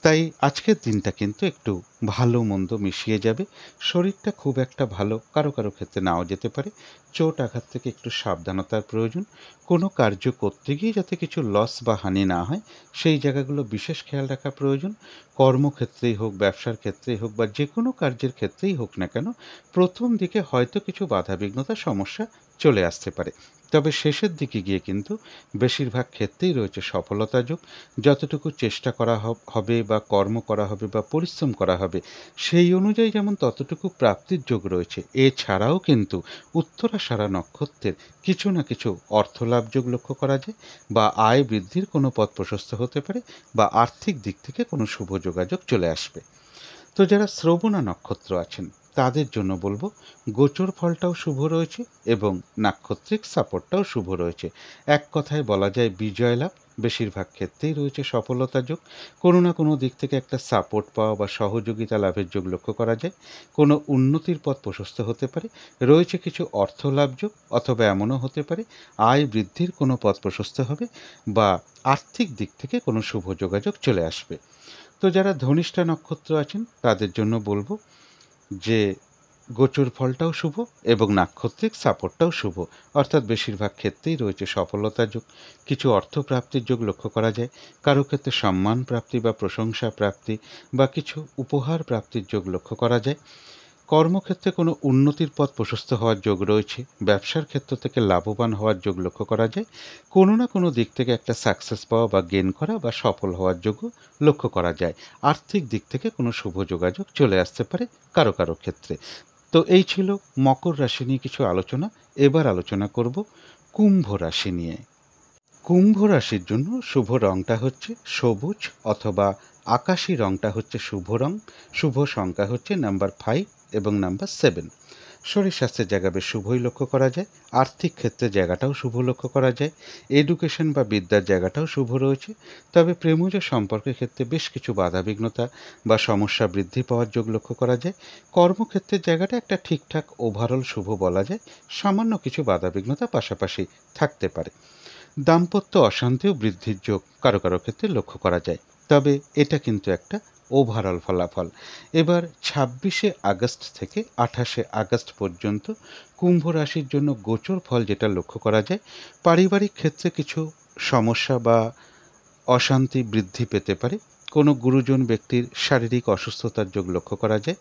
তাই আজকের দিনটা কিন্তু একটু ভালো মন্দ মিশিয়ে যাবে। শরীরটা খুব একটা ভালো কারো কারো ক্ষেত্রে নাও যেতে পারে। চোট আঘাত থেকে একটু সাবধানতার প্রয়োজন। কোনো কার্য করতে গিয়ে যাতে কিছু লস বা হানি না হয় সেই জায়গাগুলো বিশেষ খেয়াল রাখা প্রয়োজন। কর্মক্ষেত্রেই হোক, ব্যবসার ক্ষেত্রেই হোক বা যে কোনো কার্যের ক্ষেত্রেই হোক না কেন, প্রথম দিকে হয়তো কিছু বাধাবিঘ্নতা সমস্যা চলে আসতে পারে, তবে শেষের দিকে গিয়ে কিন্তু বেশিরভাগ ক্ষেত্রেই রয়েছে সফলতা যোগ। যতটুকু চেষ্টা করা হবে বা কর্ম করা হবে বা পরিশ্রম করা হবে সেই অনুযায়ী যেমন ততটুকু প্রাপ্তির যোগ রয়েছে। এছাড়াও কিন্তু উত্তরাষাঢ়া নক্ষত্রের কিছু না কিছু অর্থলাভ যোগ লক্ষ্য করা যায় বা আয় বৃদ্ধির কোনো পথ প্রশস্ত হতে পারে বা আর্থিক দিক থেকে কোনো শুভ যোগাযোগ চলে আসবে। তো যারা শ্রবণা নক্ষত্র আছেন তাদের জন্য বলবো গোচর ফলটাও শুভ রয়েছে এবং নাক্ষত্রিক সাপোর্টটাও শুভ রয়েছে। এক কথায় বলা যায় বিজয় লাভ। বেশিরভাগ ক্ষেত্রেই রয়েছে সফলতা যোগ। কোনো না কোনো দিক থেকে একটা সাপোর্ট পাওয়া বা সহযোগিতা লাভের যোগ লক্ষ্য করা যায়। কোনো উন্নতির পথ প্রশস্ত হতে পারে। রয়েছে কিছু অর্থ লাভ যোগ, অথবা এমনও হতে পারে আয় বৃদ্ধির কোনো পথ প্রশস্ত হবে বা আর্থিক দিক থেকে কোনো শুভ যোগাযোগ চলে আসবে। তো যারা ধনিষ্ঠা নক্ষত্র আছেন তাদের জন্য বলবো যে গোচর ফলটাও শুভ এবং নাক্ষত্রিক সাপোর্টটাও শুভ। অর্থাৎ বেশিরভাগ ক্ষেত্রেই রয়েছে সফলতা যোগ। কিছু অর্থ প্রাপ্তির যোগ লক্ষ্য করা যায়। কারো ক্ষেত্রে সম্মান প্রাপ্তি বা প্রশংসা প্রাপ্তি বা কিছু উপহার প্রাপ্তির যোগ লক্ষ্য করা যায়। কর্মক্ষেত্রে কোনো উন্নতির পথ প্রশস্ত হওয়ার যোগ রয়েছে। ব্যবসার ক্ষেত্র থেকে লাভবান হওয়ার যোগ লক্ষ্য করা যায়। কোনো না কোনো দিক থেকে একটা সাকসেস পাওয়া বা গেন করা বা সফল হওয়ার যোগও লক্ষ্য করা যায়। আর্থিক দিক থেকে কোনো শুভ যোগাযোগ চলে আসতে পারে কারো কারো ক্ষেত্রে। তো এই ছিল মকর রাশি নিয়ে কিছু আলোচনা। এবার আলোচনা করব কুম্ভ রাশি নিয়ে। কুম্ভ রাশির জন্য শুভ রংটা হচ্ছে সবুজ অথবা আকাশি রংটা হচ্ছে শুভ রং। শুভ সংখ্যা হচ্ছে নাম্বার 5 এবং নাম্বার 7। শরীর স্বাস্থ্যের জায়গা বেশ শুভই লক্ষ্য করা যায়। আর্থিক ক্ষেত্রে জায়গাটাও শুভ লক্ষ্য করা যায়। এডুকেশন বা বিদ্যার জায়গাটাও শুভ রয়েছে। তবে প্রেমজ সম্পর্কের ক্ষেত্রে বেশ কিছু বাধাবিঘ্নতা বা সমস্যা বৃদ্ধি পাওয়ার যোগ লক্ষ্য করা যায়। কর্মক্ষেত্রের জায়গাটা একটা ঠিকঠাক ওভারঅল শুভ বলা যায়। সামান্য কিছু বাধাবিঘ্নতা পাশাপাশি থাকতে পারে। দাম্পত্য অশান্তিও বৃদ্ধির যোগ কারো কারো ক্ষেত্রে লক্ষ্য করা যায়। তবে এটা কিন্তু একটা ওভারঅল ফলাফল। এবার ২৬শে আগস্ট থেকে ২৮শে আগস্ট পর্যন্ত কুম্ভ রাশির জন্য গোচর ফল যেটা লক্ষ্য করা যায়, পারিবারিক ক্ষেত্রে কিছু সমস্যা বা অশান্তি বৃদ্ধি পেতে পারে। কোনো গুরুজন ব্যক্তির শারীরিক অসুস্থতার যোগ লক্ষ্য করা যায়।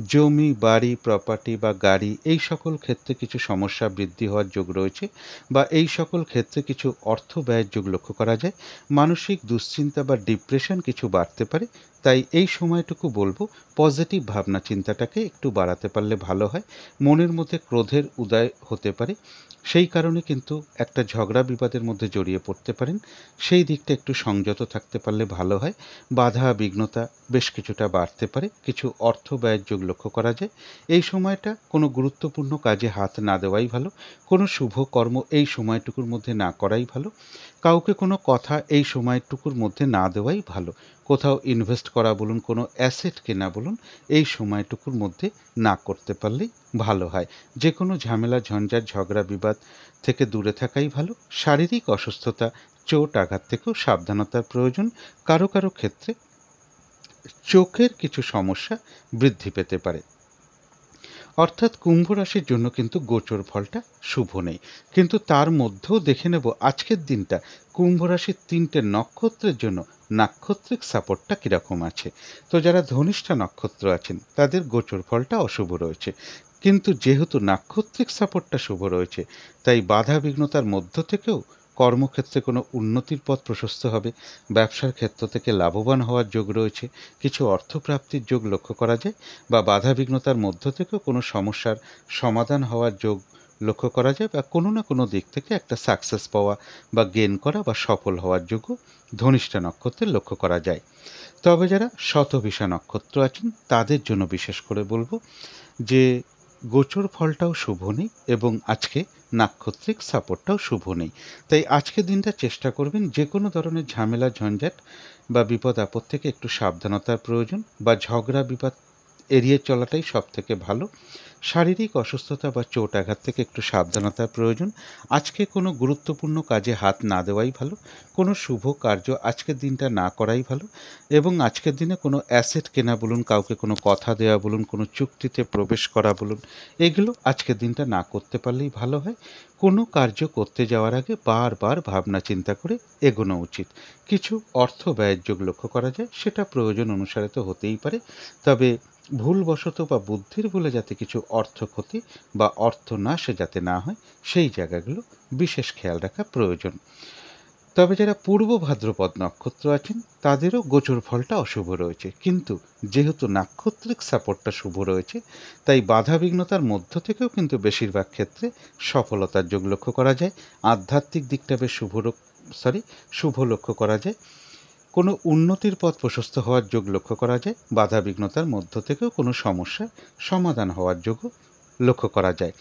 জমি, বাড়ি, প্রপার্টি বা গাড়ি এই সকল ক্ষেত্রে কিছু সমস্যা বৃদ্ধি হওয়ার যোগ রয়েছে বা এই সকল ক্ষেত্রে কিছু অর্থ ব্যয়ের যোগ লক্ষ্য করা যায়। মানসিক দুশ্চিন্তা বা ডিপ্রেশন কিছু বাড়তে পারে। তাই এই সময়টুকু বলবো পজিটিভ ভাবনা চিন্তাটাকে একটু বাড়াতে পারলে ভালো হয়। মনের মধ্যে ক্রোধের উদয় হতে পারে, সেই কারণে কিন্তু একটা ঝগড়া বিবাদের মধ্যে জড়িয়ে পড়তে পারেন। সেই দিকটা একটু সংযত থাকতে পারলে ভালো হয়। বাধা বিঘ্নতা বেশ কিছুটা বাড়তে পারে। কিছু অর্থ ব্যয়ের যোগ লক্ষ্য করা যায়। এই সময়টা কোনো গুরুত্বপূর্ণ কাজে হাত না দেওয়াই ভালো। কোনো শুভ কর্ম এই সময়টুকুর মধ্যে না করাই ভালো। কাউকে কোনো কথা এই সময়টুকুর মধ্যে না দেওয়াই ভালো। কোথাও ইনভেস্ট করা বলুন, কোনো অ্যাসেট কেনা বলুন, এই সময়টুকুর মধ্যে না করতে পারলেই ভালো হয়। যে কোনো ঝামেলা ঝঞ্ঝাট ঝগড়া বিবাদ থেকে দূরে থাকাই ভালো। শারীরিক অসুস্থতা চোট আঘাত থেকেও সাবধানতার প্রয়োজন। কারো কারো ক্ষেত্রে চোখের কিছু সমস্যা বৃদ্ধি পেতে পারে। অর্থাৎ কুম্ভ রাশির জন্য কিন্তু গোচর ফলটা শুভ নেই, কিন্তু তার মধ্যেও দেখে নেব আজকের দিনটা কুম্ভ রাশির 3টে নক্ষত্রের জন্য নাক্ষত্রিক সাপোর্টটা কীরকম আছে। তো যারা ধনিষ্ঠা নক্ষত্র আছেন তাদের গোচর ফলটা অশুভ রয়েছে, কিন্তু যেহেতু নাক্ষত্রিক সাপোর্টটা শুভ রয়েছে তাই বাধা বিঘ্নতার মধ্য থেকেও কর্মক্ষেত্রে কোনো উন্নতির পথ প্রশস্ত হবে, ব্যবসার ক্ষেত্র থেকে লাভবান হওয়ার যোগ রয়েছে, কিছু অর্থপ্রাপ্তির যোগ লক্ষ্য করা যায়, বা বাধা বিঘ্নতার মধ্য থেকেও কোনো সমস্যার সমাধান হওয়ার যোগ লক্ষ্য করা যায়, বা কোনো না কোনো দিক থেকে একটা সাকসেস পাওয়া বা গেন করা বা সফল হওয়ার যোগও ধনিষ্ঠা নক্ষত্রের লক্ষ্য করা যায়। তবে যারা শতভিষা নক্ষত্র আছেন তাদের জন্য বিশেষ করে বলবো যে গোচর ফলটাও শুভ নেই এবং আজকে নাক্ষত্রিক সাপোর্টটাও শুভ নেই। তাই আজকের দিনটা চেষ্টা করবেন যে কোনো ধরনের ঝামেলা ঝঞ্ঝাট বা বিপদ আপদ থেকে একটু সাবধানতার প্রয়োজন, বা ঝগড়া বিবাদ এড়িয়ে চলাটাই সব থেকে ভালো। শারীরিক অসুস্থতা বা চোট আঘাত থেকে একটু সাবধানতার প্রয়োজন। আজকে কোনো গুরুত্বপূর্ণ কাজে হাত না দেওয়াই ভালো, কোনো শুভ কার্য আজকের দিনটা না করাই ভালো, এবং আজকের দিনে কোনো অ্যাসেট কেনা বলুন, কাউকে কোনো কথা দেওয়া বলুন, কোনো চুক্তিতে প্রবেশ করা বলুন, এগুলো আজকের দিনটা না করতে পারলেই ভালো হয়। কোনো কার্য করতে যাওয়ার আগে বারবার ভাবনা চিন্তা করে এগোনো উচিত। কিছু অর্থ ব্যয়ের যোগ লক্ষ্য করা যায়, সেটা প্রয়োজন অনুসারে তো হতেই পারে, তবে ভুলবশত বা বুদ্ধির ভুলে যাতে কিছু অর্থ ক্ষতি বা অর্থনাশ যাতে না হয় সেই জায়গাগুলো বিশেষ খেয়াল রাখা প্রয়োজন। তবে যারা পূর্ব ভাদ্রপদ নক্ষত্র আছেন তাদেরও গোচর ফলটা অশুভ রয়েছে, কিন্তু যেহেতু নাক্ষত্রিক সাপোর্টটা শুভ রয়েছে তাই বাধা বিঘ্নতার মধ্য থেকেও কিন্তু বেশিরভাগ ক্ষেত্রে সফলতার যোগ লক্ষ্য করা যায়। আধ্যাত্মিক দিকটা বেশ শুভ লক্ষ্য করা যায়। কোনো উন্নতির পথ প্রশস্ত হওয়ার যোগ লক্ষ্য করা যায়। বাধা বিঘ্নতার মধ্য থেকেও কোনো সমস্যার সমাধান হওয়ার যোগও লক্ষ্য করা যায়।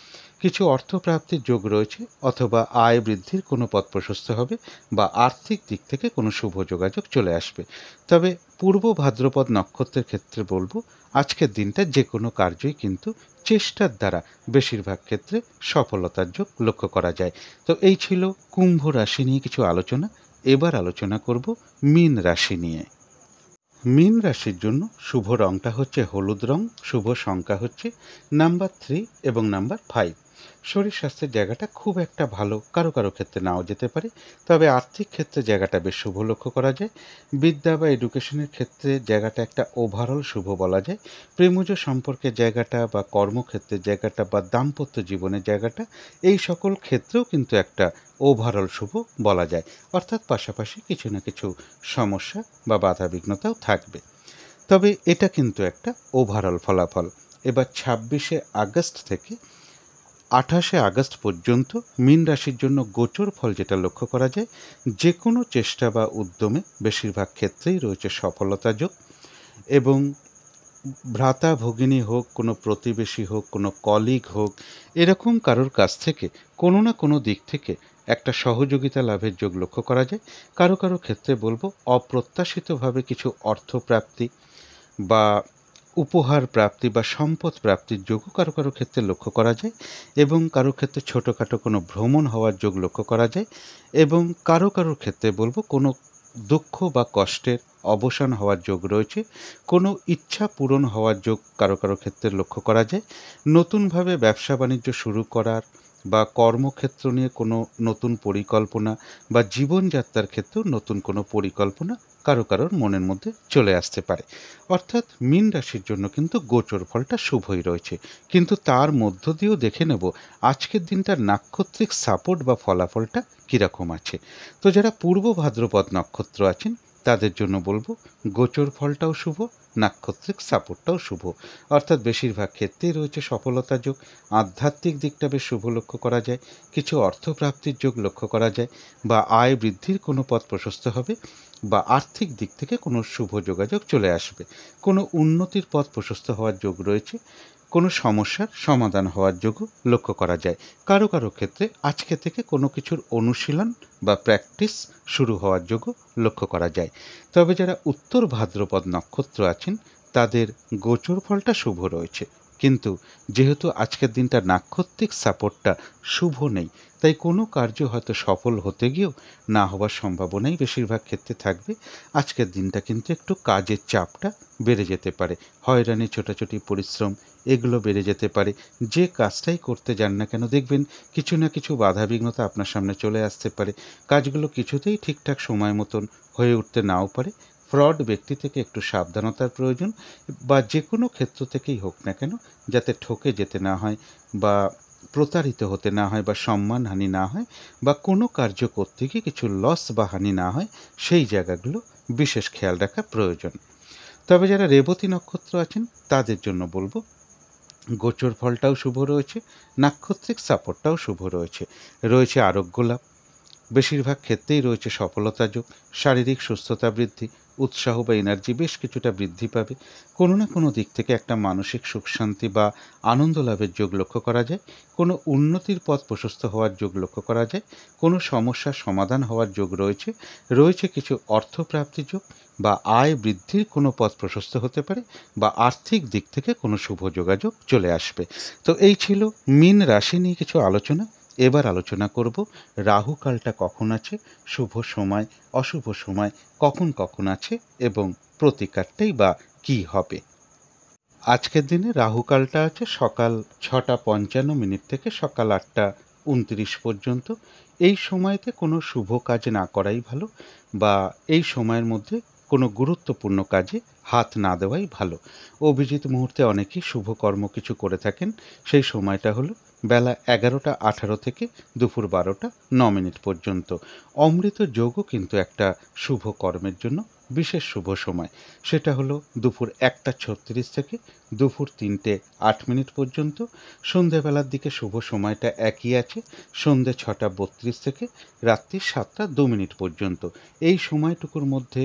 কিছু অর্থপ্রাপ্তির যোগ রয়েছে, অথবা আয় বৃদ্ধির কোনো পথ প্রশস্ত হবে, বা আর্থিক দিক থেকে কোনো শুভ যোগাযোগ চলে আসবে। তবে পূর্ব ভাদ্রপদ নক্ষত্রের ক্ষেত্রে বলবো আজকের দিনটা যে কোনো কার্যই কিন্তু চেষ্টার দ্বারা বেশিরভাগ ক্ষেত্রে সফলতার যোগ লক্ষ্য করা যায়। তো এই ছিল কুম্ভ রাশি নিয়ে কিছু আলোচনা। এবার আলোচনা করব মীন রাশি নিয়ে। মীন রাশির জন্য শুভ রংটা হচ্ছে হলুদ রং, শুভ সংখ্যা হচ্ছে নাম্বার 3 এবং নাম্বার 5। শরীর স্বাস্থ্যের জায়গাটা খুব একটা ভালো, কারো কারো ক্ষেত্রে নাও যেতে পারে, তবে আর্থিক ক্ষেত্রে জায়গাটা বেশ শুভ লক্ষ্য করা যায়। বিদ্যা বা এডুকেশনের ক্ষেত্রে জায়গাটা একটা ওভারঅল শুভ বলা যায়। প্রেমজ সম্পর্কের জায়গাটা বা কর্মক্ষেত্রের জায়গাটা বা দাম্পত্য জীবনের জায়গাটা, এই সকল ক্ষেত্রেও কিন্তু একটা ওভারঅল শুভ বলা যায়। অর্থাৎ পাশাপাশি কিছু না কিছু সমস্যা বা বাধা বিঘ্নতাও থাকবে, তবে এটা কিন্তু একটা ওভারঅল ফলাফল। এবার 26শে আগস্ট থেকে 28শে আগস্ট পর্যন্ত মীন রাশির জন্য গোচর ফল যেটা লক্ষ্য করা যায়, যে কোনো চেষ্টা বা উদ্যমে বেশিরভাগ ক্ষেত্রেই রয়েছে সফলতা যোগ, এবং ভ্রাতা ভগিনী হোক, কোনো প্রতিবেশী হোক, কোনো কলিগ হোক, এরকম কারোর কাছ থেকে কোনো না কোনো দিক থেকে একটা সহযোগিতা লাভের যোগ লক্ষ্য করা যায়। কারো কারো ক্ষেত্রে বলবো অপ্রত্যাশিতভাবে কিছু অর্থপ্রাপ্তি বা উপহার প্রাপ্তি বা সম্পদ প্রাপ্তির যোগও কারো কারো ক্ষেত্রে লক্ষ্য করা যায়, এবং কারো ক্ষেত্রে ছোটোখাটো কোনো ভ্রমণ হওয়ার যোগ লক্ষ্য করা যায়, এবং কারো কারোর ক্ষেত্রে বলবো কোনো দুঃখ বা কষ্টের অবসান হওয়ার যোগ রয়েছে, কোনো ইচ্ছা পূরণ হওয়ার যোগ কারো কারো ক্ষেত্রে লক্ষ্য করা যায়। নতুনভাবে ব্যবসা বাণিজ্য শুরু করার বা কর্মক্ষেত্র নিয়ে কোনো নতুন পরিকল্পনা বা জীবনযাত্রার ক্ষেত্রেও নতুন কোনো পরিকল্পনা কারো কারোর মনের মধ্যে চলে আসতে পারে। অর্থাৎ মীন রাশির জন্য কিন্তু গোচর ফলটা শুভই রয়েছে, কিন্তু তার মধ্য দিয়েও দেখে নেব আজকের দিনটার নাক্ষত্রিক সাপোর্ট বা ফলাফলটা কীরকম আছে। তো যারা পূর্ব ভাদ্রপদ নক্ষত্র আছেন তাদের জন্য বলবো গোচর ফলটাও শুভ, নাক্ষত্রিক সাপোর্টটাও শুভ, অর্থাৎ বেশিরভাগ ক্ষেত্রেই রয়েছে সফলতা যোগ। আধ্যাত্মিক দিকটা বেশ শুভ লক্ষ্য করা যায়, কিছু অর্থপ্রাপ্তির যোগ লক্ষ্য করা যায়, বা আয় বৃদ্ধির কোনো পথ প্রশস্ত হবে, বা আর্থিক দিক থেকে কোনো শুভ যোগাযোগ চলে আসবে, কোনো উন্নতির পথ প্রশস্ত হওয়ার যোগ রয়েছে, কোনো সমস্যার সমাধান হওয়ার যোগও লক্ষ্য করা যায়। কারো কারো ক্ষেত্রে আজকে থেকে কোনো কিছুর অনুশীলন বা প্র্যাকটিস শুরু হওয়ার যোগও লক্ষ্য করা যায়। তবে যারা উত্তর ভাদ্রপদ নক্ষত্র আছেন তাদের গোচর ফলটা শুভ রয়েছে। কিন্তু যেহেতু আজকের দিনটা নাক্ষত্রিক সাপোর্টটা শুভ নেই, তাই কোনো কার্য হয়তো সফল হতে গিয়েও না হওয়ার সম্ভাবনাই বেশিরভাগ ক্ষেত্রে থাকবে। আজকের দিনটা কিন্তু একটু কাজের চাপটা বেড়ে যেতে পারে, হয়রানি, ছোটাছুটি, পরিশ্রম এগুলো বেড়ে যেতে পারে। যে কাজটাই করতে যান না কেন দেখবেন কিছু না কিছু বাধাবিঘ্নতা আপনার সামনে চলে আসতে পারে। কাজগুলো কিছুতেই ঠিকঠাক সময় মতন হয়ে উঠতে নাও পারে। ফ্রড ব্যক্তি থেকে একটু সাবধানতার প্রয়োজন, বা যে কোনো ক্ষেত্র থেকেই হোক না কেন, যাতে ঠকে যেতে না হয় বা প্রতারিত হতে না হয় বা সম্মানহানি না হয় বা কোনো কার্য করতে গিয়ে কিছু লস বা হানি না হয়, সেই জায়গাগুলো বিশেষ খেয়াল রাখা প্রয়োজন। তবে যারা রেবতী নক্ষত্র আছেন তাদের জন্য বলবো, গোচর ফলটাও শুভ রয়েছে, নাক্ষত্রিক সাপোর্টটাও শুভ রয়েছে। রয়েছে আরোগ্য লাভ, বেশিরভাগ ক্ষেত্রেই রয়েছে সফলতা যোগ, শারীরিক সুস্থতা বৃদ্ধি, উৎসাহ বা এনার্জি বেশ কিছুটা বৃদ্ধি পাবে। কোনো না কোনো দিক থেকে একটা মানসিক সুখ শান্তি বা আনন্দ লাভের যোগ লক্ষ্য করা যায়। কোনো উন্নতির পথ প্রশস্ত হওয়ার যোগ লক্ষ্য করা যায়। কোনো সমস্যার সমাধান হওয়ার যোগ রয়েছে। রয়েছে কিছু অর্থপ্রাপ্তির যোগ বা আয় বৃদ্ধির কোনো পথ প্রশস্ত হতে পারে, বা আর্থিক দিক থেকে কোনো শুভ যোগাযোগ চলে আসবে। তো এই ছিল মীন রাশি নিয়ে কিছু আলোচনা। এবার আলোচনা করব রাহুকালটা কখন আছে, শুভ সময়, অশুভ সময় কখন কখন আছে এবং প্রতিকারটাই বা কী হবে। আজকের দিনে রাহুকালটা আছে সকাল 6:55 থেকে সকাল 8:29 পর্যন্ত। এই সময়তে কোনো শুভ কাজ না করাই ভালো, বা এই সময়ের মধ্যে কোনো গুরুত্বপূর্ণ কাজে হাত না দেওয়াই ভালো। অভিজিৎ মুহূর্তে অনেকেই শুভ কর্ম কিছু করে থাকেন। সেই সময়টা হলো বেলা 11:18 থেকে দুপুর 12:09 পর্যন্ত। অমৃত যোগও কিন্তু একটা শুভ কর্মের জন্য বিশেষ শুভ সময়। সেটা হলো দুপুর 1:36 থেকে দুপুর 3:08 পর্যন্ত। সন্ধেবেলার দিকে শুভ সময়টা একই আছে, সন্ধে 6:32 থেকে রাত্রি 7:02 পর্যন্ত। এই সময়টুকুর মধ্যে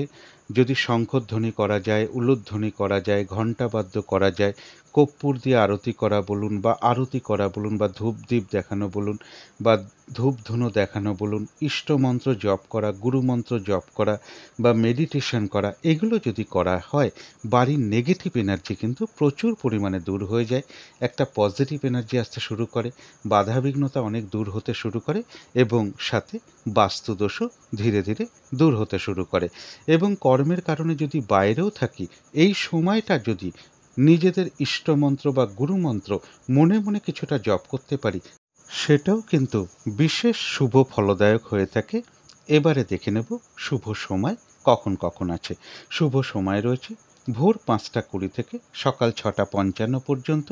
যদি শঙ্খধ্বনি করা যায়, উলুধ্বনি করা যায়, ঘণ্টাবাদ্য করা যায়, কর্পূর দিয়ে আরতি করা বলুন বা আরতি করা বলুন বা ধূপদীপ দেখানো বলুন বা ধূপধুনো দেখানো বলুন, ইষ্টমন্ত্র জপ করা, গুরুমন্ত্র জপ করা বা মেডিটেশন করা, এগুলো যদি করা হয়, বাড়ির নেগেটিভ এনার্জি কিন্তু প্রচুর পরিমাণে দূর হয়ে যায়। একটা পজিটিভ এনার্জি আসতে শুরু করে, বাধাবিঘ্নতা অনেক দূর হতে শুরু করে এবং সাথে বাস্তুদোষও ধীরে ধীরে দূর হতে শুরু করে। এবং কর্মের কারণে যদি বাইরেও থাকি, এই সময়টা যদি নিজেদের ইষ্টমন্ত্র বা গুরুমন্ত্র মনে মনে কিছুটা জপ করতে পারি, সেটাও কিন্তু বিশেষ শুভ ফলদায়ক হয়ে থাকে। এবারে দেখে নেব শুভ সময় কখন কখন আছে। শুভ সময় রয়েছে ভোর 5:20 থেকে সকাল 6:55 পর্যন্ত।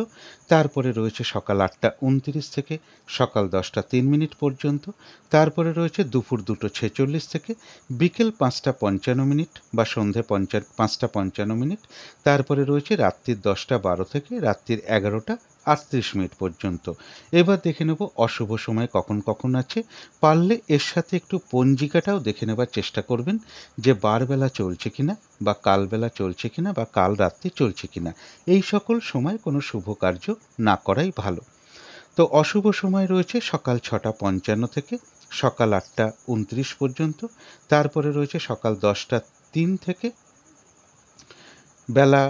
তারপরে রয়েছে সকাল 8:29 থেকে সকাল 10:03 পর্যন্ত। তারপরে রয়েছে দুপুর 2:46 থেকে বিকেল 5:55 বা সন্ধে 5:55। তারপরে রয়েছে রাত্রির 10:12 থেকে রাত্রির 11:38 পর্যন্ত। এবার দেখে নেব অশুভ সময় কখন কখন আছে। পারলে এর সাথে একটু পঞ্জিকাটাও দেখে নেবার চেষ্টা করবেন, যে বারবেলা চলছে কিনা বা কালবেলা চলছে কিনা বা কাল রাত্রি চলছে কিনা। এই সকল সময় কোনো শুভ কার্য না করাই ভালো। তো অশুভ সময় রয়েছে সকাল 6:55 থেকে সকাল 8:29 পর্যন্ত। তারপরে রয়েছে সকাল 10:03 থেকে বেলা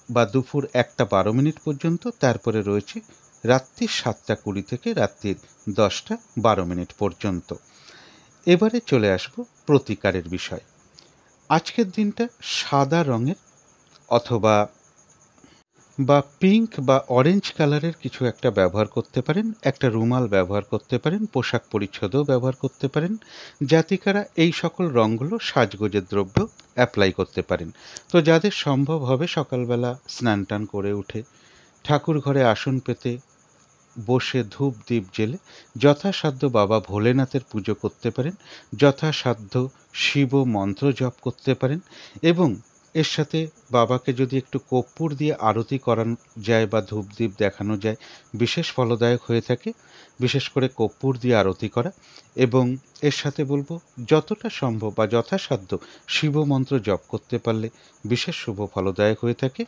বা দুপুর 1:12 পর্যন্ত। তারপরে রয়েছে রাত্রি 7:20 থেকে রাত্রির 10:12 পর্যন্ত। এবারে চলে আসব প্রতিকারের বিষয়। আজকের দিনটা সাদা রঙের অথবা পিঙ্ক বা অরেঞ্জ কালারের কিছু একটা ব্যবহার করতে পারেন, একটা রুমাল ব্যবহার করতে পারেন, পোশাক পরিচ্ছদও ব্যবহার করতে পারেন। জাতিকারা এই সকল রঙগুলো সাজগোজের দ্রব্য অ্যাপ্লাই করতে পারেন। তো যাদের সম্ভব হবে সকালবেলা স্নান টান করে উঠে ঠাকুর ঘরে আসন পেতে বসে ধূপ দ্বীপ জেলে যথাসাধ্য বাবা ভোলেনাথের পুজো করতে পারেন, যথাসাধ্য শিব মন্ত্র জপ করতে পারেন। এবং এর সাথে বাবাকে যদি একটু কর্পূর দিয়ে আরতি করানো যায় বা ধূপ দ্বীপ দেখানো যায়, বিশেষ ফলদায়ক হয়ে থাকে। বিশেষ করে কর্পূর দিয়ে আরতি করা, এবং এর সাথে বলবো যতটা সম্ভব বা যথাসাধ্য শিব মন্ত্র জপ করতে পারলে বিশেষ শুভ ফলদায়ক হয়ে থাকে।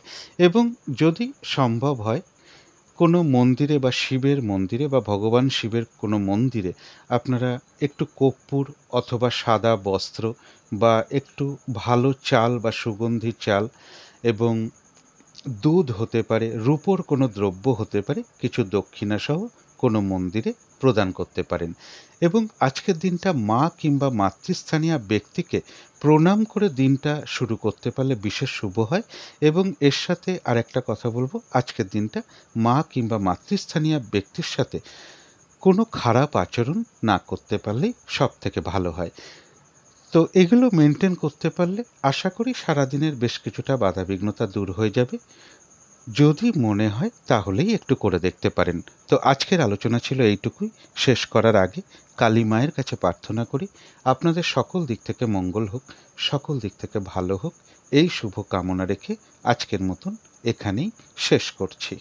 এবং যদি সম্ভব হয় কোনো মন্দিরে বা শিবের মন্দিরে বা ভগবান শিবের কোনো মন্দিরে আপনারা একটু কর্পূর অথবা সাদা বস্ত্র বা একটু ভালো চাল বা সুগন্ধি চাল এবং দুধ হতে পারে, রূপোর কোনো দ্রব্য হতে পারে, কিছু দক্ষিণাসহ কোনো মন্দিরে প্রদান করতে পারেন। এবং আজকের দিনটা মা কিংবা মাতৃস্থানীয় ব্যক্তিকে প্রণাম করে দিনটা শুরু করতে পারলে বিশেষ শুভ হয়। এবং এর সাথে আরেকটা কথা বলব, আজকের দিনটা মা কিংবা মাতৃস্থানীয় ব্যক্তির সাথে কোনো খারাপ আচরণ না করতে পারলেই সবথেকে ভালো হয়। তো এগুলো মেনটেন করতে পারলে আশা করি সারাদিনের বেশ কিছুটা বাধাবিঘ্নতা দূর হয়ে যাবে। যদি মনে হয় তাহলেই একটু করে দেখতে পারেন। তো আজকের আলোচনা ছিল এইটুকুই। শেষ করার আগে কালী মায়ের কাছে প্রার্থনা করি আপনাদের সকল দিক থেকে মঙ্গল হোক, সকল দিক থেকে ভালো হোক, এই শুভ কামনা রেখে আজকের মতন এখানেই শেষ করছি।